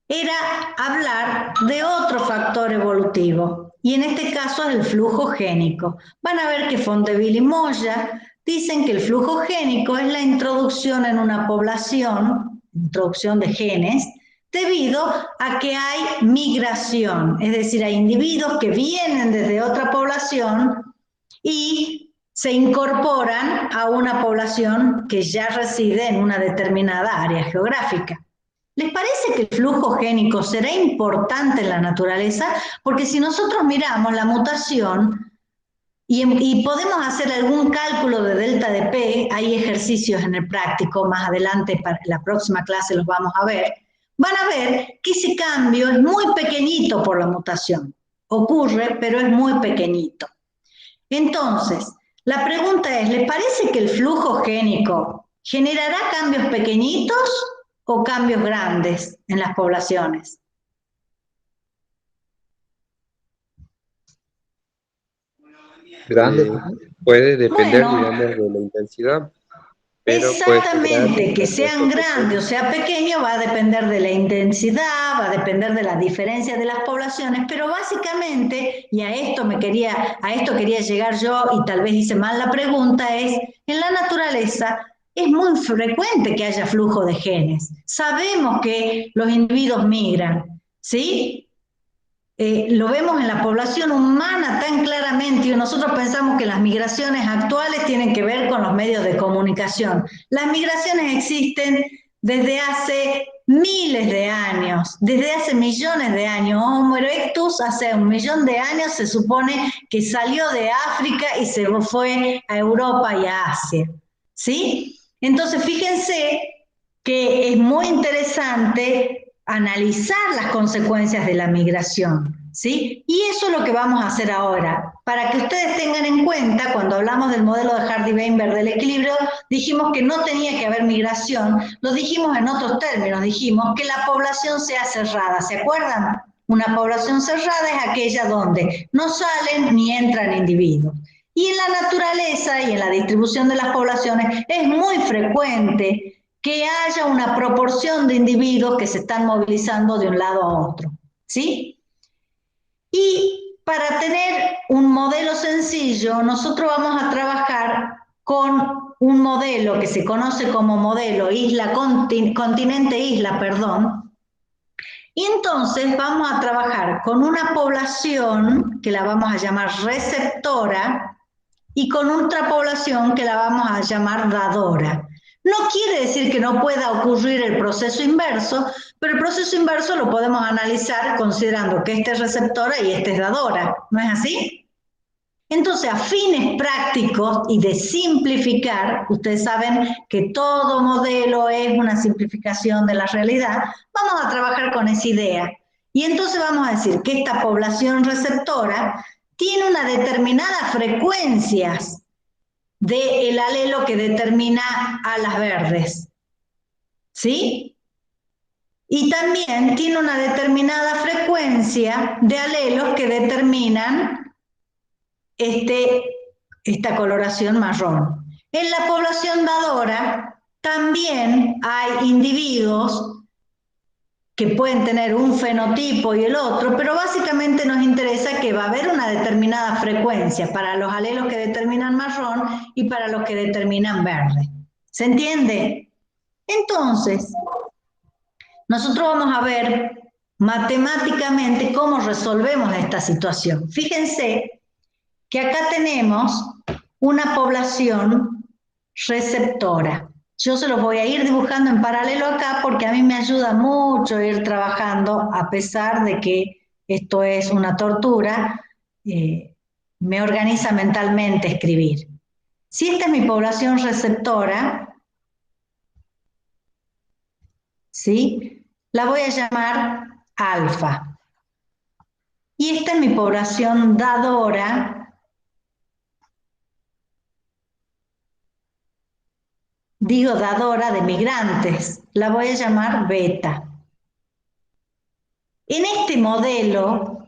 Era hablar de otro factor evolutivo, y en este caso es el flujo génico. Van a ver que Fonteville y Moya dicen que el flujo génico es la introducción en una población, introducción de genes, debido a que hay migración, es decir, hay individuos que vienen desde otra población y se incorporan a una población que ya reside en una determinada área geográfica. ¿Les parece que el flujo génico será importante en la naturaleza? Porque si nosotros miramos la mutación y podemos hacer algún cálculo de delta de P, hay ejercicios en el práctico, más adelante para la próxima clase los vamos a ver, van a ver que ese cambio es muy pequeñito por la mutación. Ocurre, pero es muy pequeñito. Entonces, la pregunta es, ¿les parece que el flujo génico generará cambios pequeñitos o cambios grandes en las poblaciones? Grande. Puede depender, Bueno, digamos, de la intensidad, pero puede ser grande, exactamente, que puede sean ser grandes pequeño. o sea pequeño va a depender de la intensidad, va a depender de la diferencia de las poblaciones, pero básicamente, y a esto quería llegar yo y tal vez hice mal la pregunta, es, en la naturaleza es muy frecuente que haya flujo de genes. Sabemos que los individuos migran, ¿sí? Lo vemos en la población humana tan claramente y nosotros pensamos que las migraciones actuales tienen que ver con los medios de comunicación. Las migraciones existen desde hace miles de años, desde hace millones de años. Homo erectus hace 1 millón de años se supone que salió de África y se fue a Europa y a Asia, ¿sí? Entonces fíjense que es muy interesante analizar las consecuencias de la migración, ¿sí? Y eso es lo que vamos a hacer ahora. Para que ustedes tengan en cuenta, cuando hablamos del modelo de Hardy-Weinberg del equilibrio, dijimos que no tenía que haber migración, lo dijimos en otros términos, dijimos que la población sea cerrada, ¿se acuerdan? Una población cerrada es aquella donde no salen ni entran individuos. Y en la naturaleza y en la distribución de las poblaciones es muy frecuente que haya una proporción de individuos que se están movilizando de un lado a otro, ¿sí? Y para tener un modelo sencillo, nosotros vamos a trabajar con un modelo que se conoce como modelo continente-isla, perdón. Y entonces vamos a trabajar con una población que la vamos a llamar receptora y con otra población que la vamos a llamar dadora. No quiere decir que no pueda ocurrir el proceso inverso, pero el proceso inverso lo podemos analizar considerando que este es receptora y este es dadora. ¿No es así? Entonces, a fines prácticos y de simplificar, ustedes saben que todo modelo es una simplificación de la realidad, vamos a trabajar con esa idea. Y entonces vamos a decir que esta población receptora tiene una determinada frecuencias del alelo que determina alas verdes, ¿sí? Y también tiene una determinada frecuencia de alelos que determinan esta coloración marrón. En la población dadora también hay individuos que pueden tener un fenotipo y el otro, pero básicamente nos interesa que va a haber una determinada frecuencia para los alelos que determinan marrón y para los que determinan verde. ¿Se entiende? Entonces, nosotros vamos a ver matemáticamente cómo resolvemos esta situación. Fíjense que acá tenemos una población receptora. Yo se los voy a ir dibujando en paralelo acá porque a mí me ayuda mucho ir trabajando, a pesar de que esto es una tortura, me organiza mentalmente escribir. Si esta es mi población receptora, ¿sí? La voy a llamar alfa. Y esta es mi población dadora, digo dadora de migrantes, la voy a llamar beta. En este modelo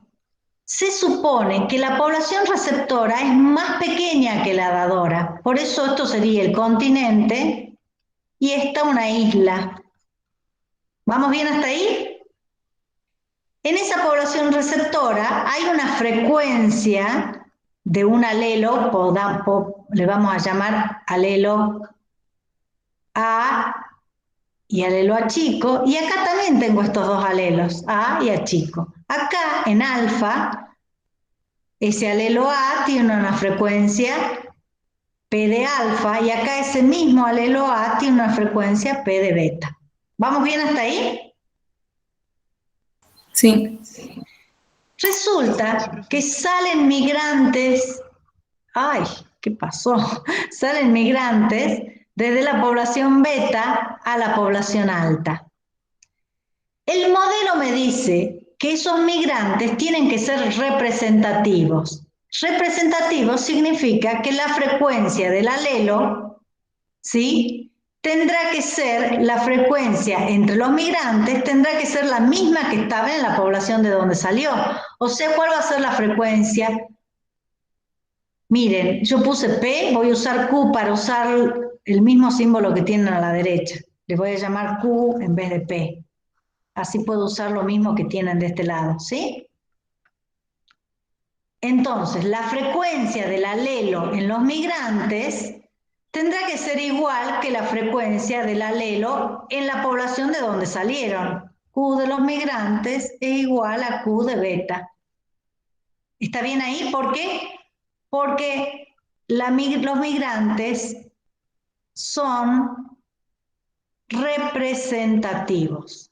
se supone que la población receptora es más pequeña que la dadora, por eso esto sería el continente y esta una isla. ¿Vamos bien hasta ahí? En esa población receptora hay una frecuencia de un alelo, le vamos a llamar alelo A y alelo A chico, y acá también tengo estos dos alelos, A y A chico. Acá en alfa ese alelo A tiene una frecuencia P de alfa y acá ese mismo alelo A tiene una frecuencia P de beta. ¿Vamos bien hasta ahí? Sí. Resulta que salen migrantes, ay, ¿qué pasó? Salen migrantes desde la población beta a la población alta. El modelo me dice que esos migrantes tienen que ser representativos. Representativo significa que la frecuencia del alelo, ¿sí?, tendrá que ser, la frecuencia entre los migrantes tendrá que ser la misma que estaba en la población de donde salió. O sea, ¿cuál va a ser la frecuencia? Miren, yo puse P, voy a usar Q para usar el mismo símbolo que tienen a la derecha. Les voy a llamar Q en vez de P. Así puedo usar lo mismo que tienen de este lado, ¿sí? Entonces, la frecuencia del alelo en los migrantes tendrá que ser igual que la frecuencia del alelo en la población de donde salieron. Q de los migrantes es igual a Q de beta. ¿Está bien ahí? ¿Por qué? Porque los migrantes son representativos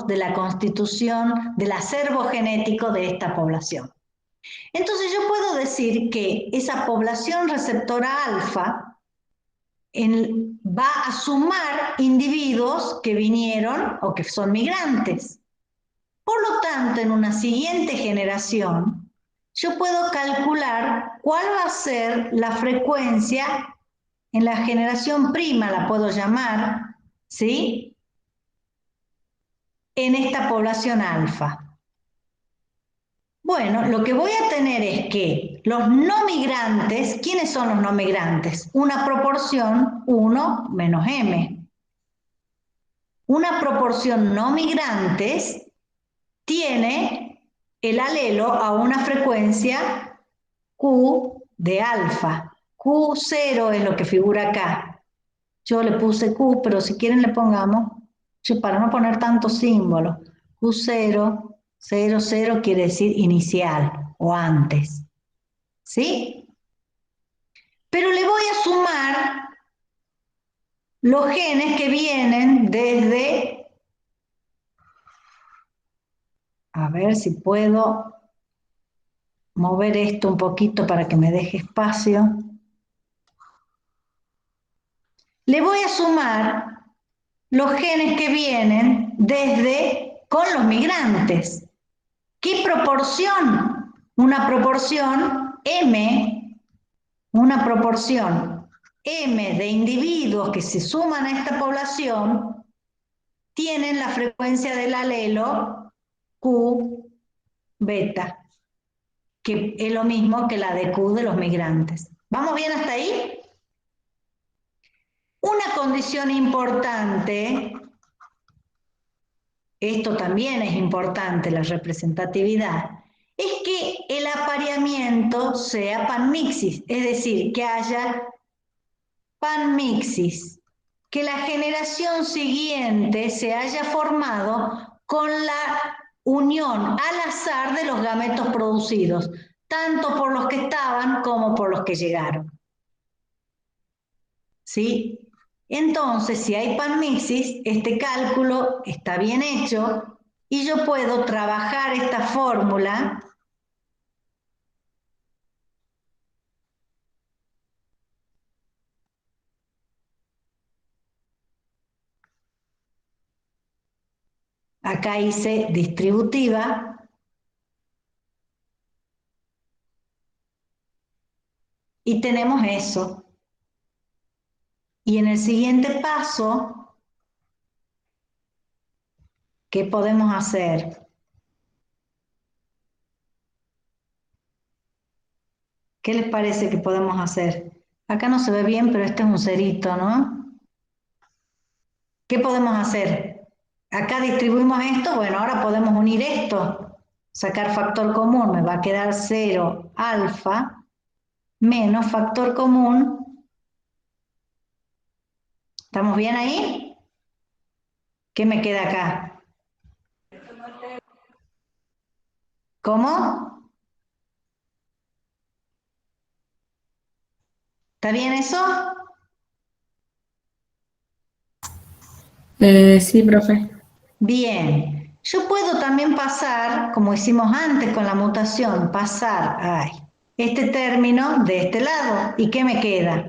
de la constitución, del acervo genético de esta población. Entonces yo puedo decir que esa población receptora alfa va a sumar individuos que vinieron o que son migrantes. Por lo tanto, en una siguiente generación, yo puedo calcular cuál va a ser la frecuencia en la generación prima, la puedo llamar, ¿sí?, en esta población alfa. Bueno, lo que voy a tener es que los no migrantes, ¿quiénes son los no migrantes? Una proporción 1 menos m. Una proporción no migrantes tiene el alelo a una frecuencia Q de alfa. Q0 es lo que figura acá. Yo le puse Q, pero si quieren le pongamos, para no poner tantos símbolos, Q0, 0, 0 quiere decir inicial o antes. ¿Sí? Pero le voy a sumar los genes que vienen desde, a ver si puedo mover esto un poquito para que me deje espacio. Le voy a sumar los genes que vienen con los migrantes. ¿Qué proporción? Una proporción M de individuos que se suman a esta población tienen la frecuencia del alelo Q beta, que es lo mismo que la de Q de los migrantes. ¿Vamos bien hasta ahí? Una condición importante, esto también es importante, la representatividad, es que el apareamiento sea panmixis, es decir, que haya panmixis, que la generación siguiente se haya formado con la unión al azar de los gametos producidos, tanto por los que estaban como por los que llegaron. ¿Sí? Entonces, si hay panmixis, este cálculo está bien hecho y yo puedo trabajar esta fórmula acá hice distributiva y tenemos eso. Y en el siguiente paso, ¿qué podemos hacer? ¿Qué les parece que podemos hacer? Acá no se ve bien, pero este es un cerito, ¿no? ¿Qué podemos hacer? Acá distribuimos esto, bueno, ahora podemos unir esto, sacar factor común, me va a quedar 0 alfa menos factor común. ¿Estamos bien ahí? ¿Qué me queda acá? ¿Cómo? ¿Está bien eso? Sí, profe. Bien. Yo puedo también pasar, como hicimos antes con la mutación, pasar este término de este lado. ¿Y qué me queda?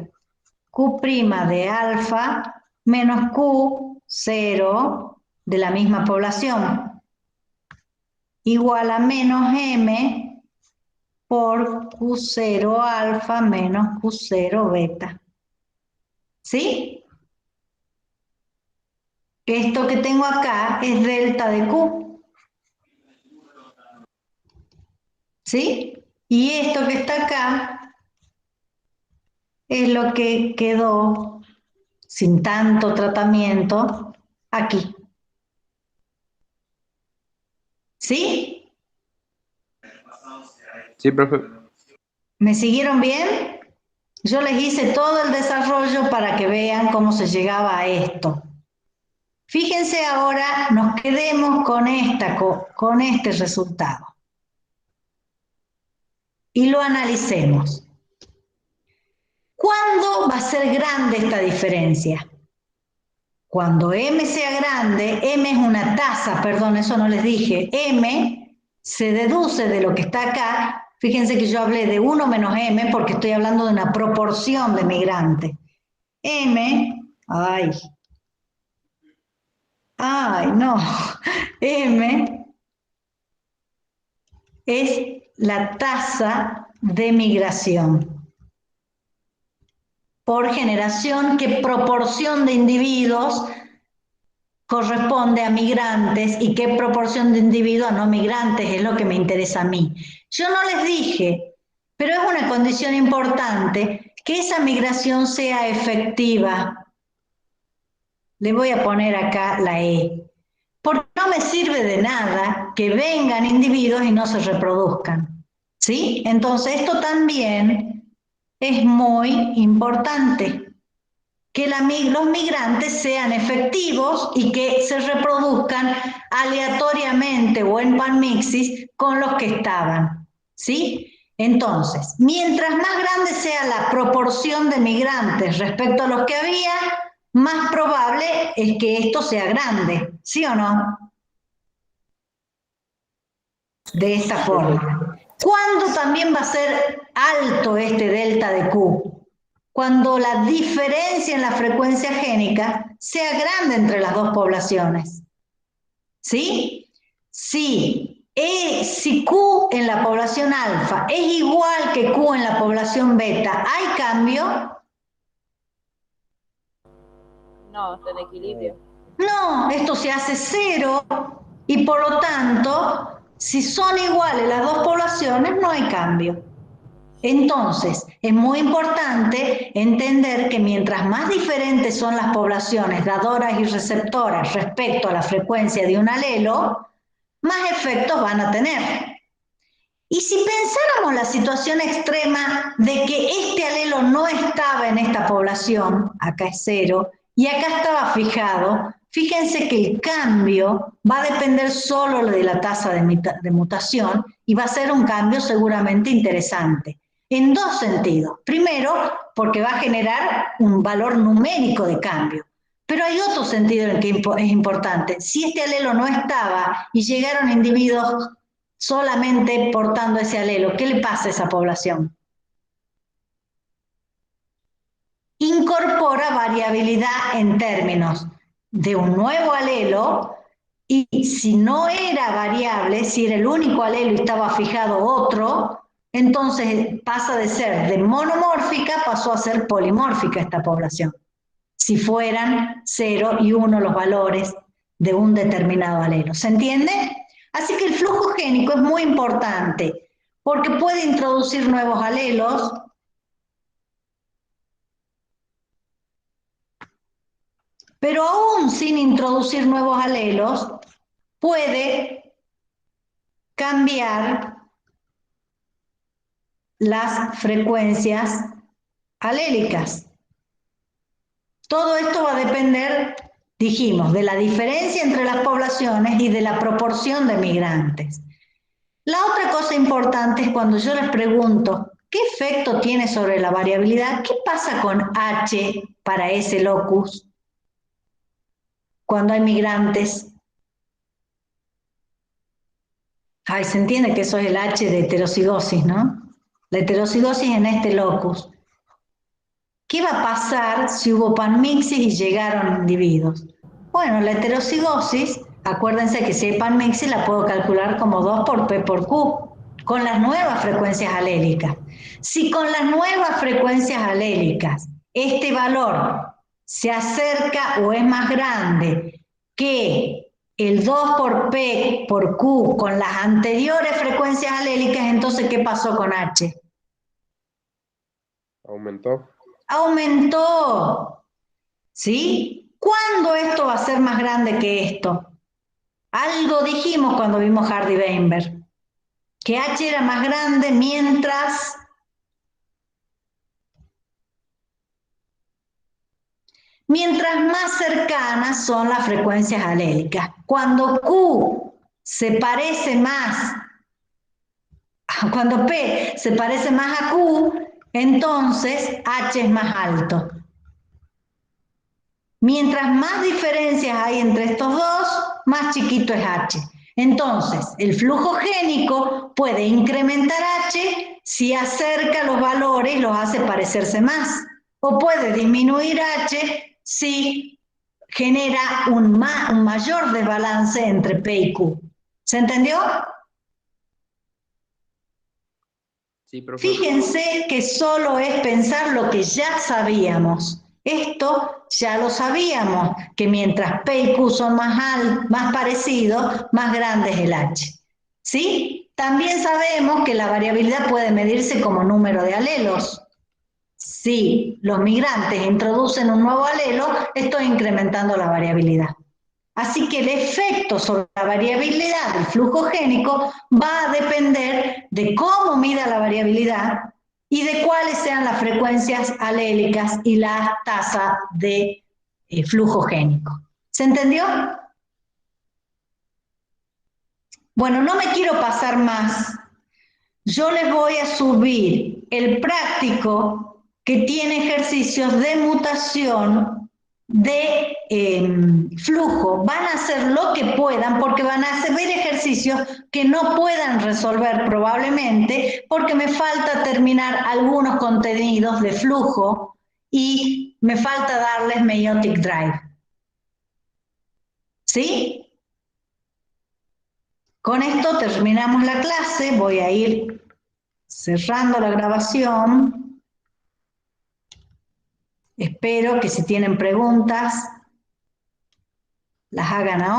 Q' de alfa menos Q0 de la misma población igual a menos M por Q0 alfa menos Q0 beta. ¿Sí? Esto que tengo acá es delta de Q. ¿Sí? Y esto que está acá es lo que quedó sin tanto tratamiento aquí. ¿Sí? Sí, profe. ¿Me siguieron bien? Yo les hice todo el desarrollo para que vean cómo se llegaba a esto. Fíjense ahora, nos quedemos con este resultado. Y lo analicemos. ¿Cuándo va a ser grande esta diferencia? Cuando M sea grande, M es una tasa, perdón, eso no les dije. M se deduce de lo que está acá. Fíjense que yo hablé de 1 menos M porque estoy hablando de una proporción de migrantes. M, no, M es la tasa de migración por generación, qué proporción de individuos corresponde a migrantes y qué proporción de individuos a no migrantes es lo que me interesa a mí. Yo no les dije, pero es una condición importante que esa migración sea efectiva. Le voy a poner acá la E. Porque no me sirve de nada que vengan individuos y no se reproduzcan. ¿Sí? Entonces esto también es muy importante. Que los migrantes sean efectivos y que se reproduzcan aleatoriamente o en panmixis con los que estaban. ¿Sí? Entonces, mientras más grande sea la proporción de migrantes respecto a los que había, más probable es que esto sea grande, ¿sí o no? De esta forma. ¿Cuándo también va a ser alto este delta de Q? Cuando la diferencia en la frecuencia génica sea grande entre las dos poblaciones. ¿Sí? Si Q en la población alfa es igual que Q en la población beta, ¿hay cambio? No, está en equilibrio. No, esto se hace cero y por lo tanto, si son iguales las dos poblaciones, no hay cambio. Entonces, es muy importante entender que mientras más diferentes son las poblaciones dadoras y receptoras respecto a la frecuencia de un alelo, más efectos van a tener. Y si pensáramos la situación extrema de que este alelo no estaba en esta población, acá es 0, y acá estaba fijado, fíjense que el cambio va a depender solo de la tasa de mutación y va a ser un cambio seguramente interesante. En dos sentidos. Primero, porque va a generar un valor numérico de cambio. Pero hay otro sentido en el que es importante. Si este alelo no estaba y llegaron individuos solamente portando ese alelo, ¿qué le pasa a esa población? Incorpora variabilidad en términos de un nuevo alelo y si no era variable, si era el único alelo y estaba fijado otro, entonces pasa de ser de monomórfica, pasó a ser polimórfica esta población. Si fueran 0 y 1 los valores de un determinado alelo. ¿Se entiende? Así que el flujo génico es muy importante porque puede introducir nuevos alelos, pero aún sin introducir nuevos alelos, puede cambiar las frecuencias alélicas. Todo esto va a depender, dijimos, de la diferencia entre las poblaciones y de la proporción de migrantes. La otra cosa importante es cuando yo les pregunto, ¿qué ¿qué efecto tiene sobre la variabilidad? ¿Qué pasa con H para ese locus cuando hay migrantes? Ay, se entiende que eso es el H de heterocigosis, ¿no? La heterocigosis en este locus. ¿Qué va a pasar si hubo panmixis y llegaron individuos? Bueno, la heterocigosis, acuérdense que si hay panmixis la puedo calcular como 2 por P por Q, con las nuevas frecuencias alélicas. Si con las nuevas frecuencias alélicas este valor se acerca o es más grande que el 2 por P por Q con las anteriores frecuencias alélicas, entonces ¿qué pasó con H? Aumentó. Aumentó, ¿sí? ¿Cuándo esto va a ser más grande que esto? Algo dijimos cuando vimos Hardy-Weinberg, que H era más grande mientras más cercanas son las frecuencias alélicas. Cuando Q se parece más, cuando P se parece más a Q, entonces H es más alto. Mientras más diferencias hay entre estos dos, más chiquito es H. Entonces, el flujo génico puede incrementar H si acerca los valores y los hace parecerse más. O puede disminuir H si genera un mayor desbalance entre P y Q. ¿Se entendió? Sí, profe. Fíjense que solo es pensar lo que ya sabíamos. Esto ya lo sabíamos, que mientras P y Q son más parecidos, más grande es el H. ¿Sí? También sabemos que la variabilidad puede medirse como número de alelos. Si los migrantes introducen un nuevo alelo, estoy incrementando la variabilidad. Así que el efecto sobre la variabilidad del flujo génico va a depender de cómo mida la variabilidad y de cuáles sean las frecuencias alélicas y la tasa de flujo génico. ¿Se entendió? Bueno, no me quiero pasar más. Yo les voy a subir el práctico que tiene ejercicios de mutación de flujo. Van a hacer lo que puedan porque van a ver ejercicios que no puedan resolver probablemente porque me falta terminar algunos contenidos de flujo y me falta darles meiotic drive. ¿Sí? Con esto terminamos la clase. Voy a ir cerrando la grabación. Espero que si tienen preguntas las hagan ahora.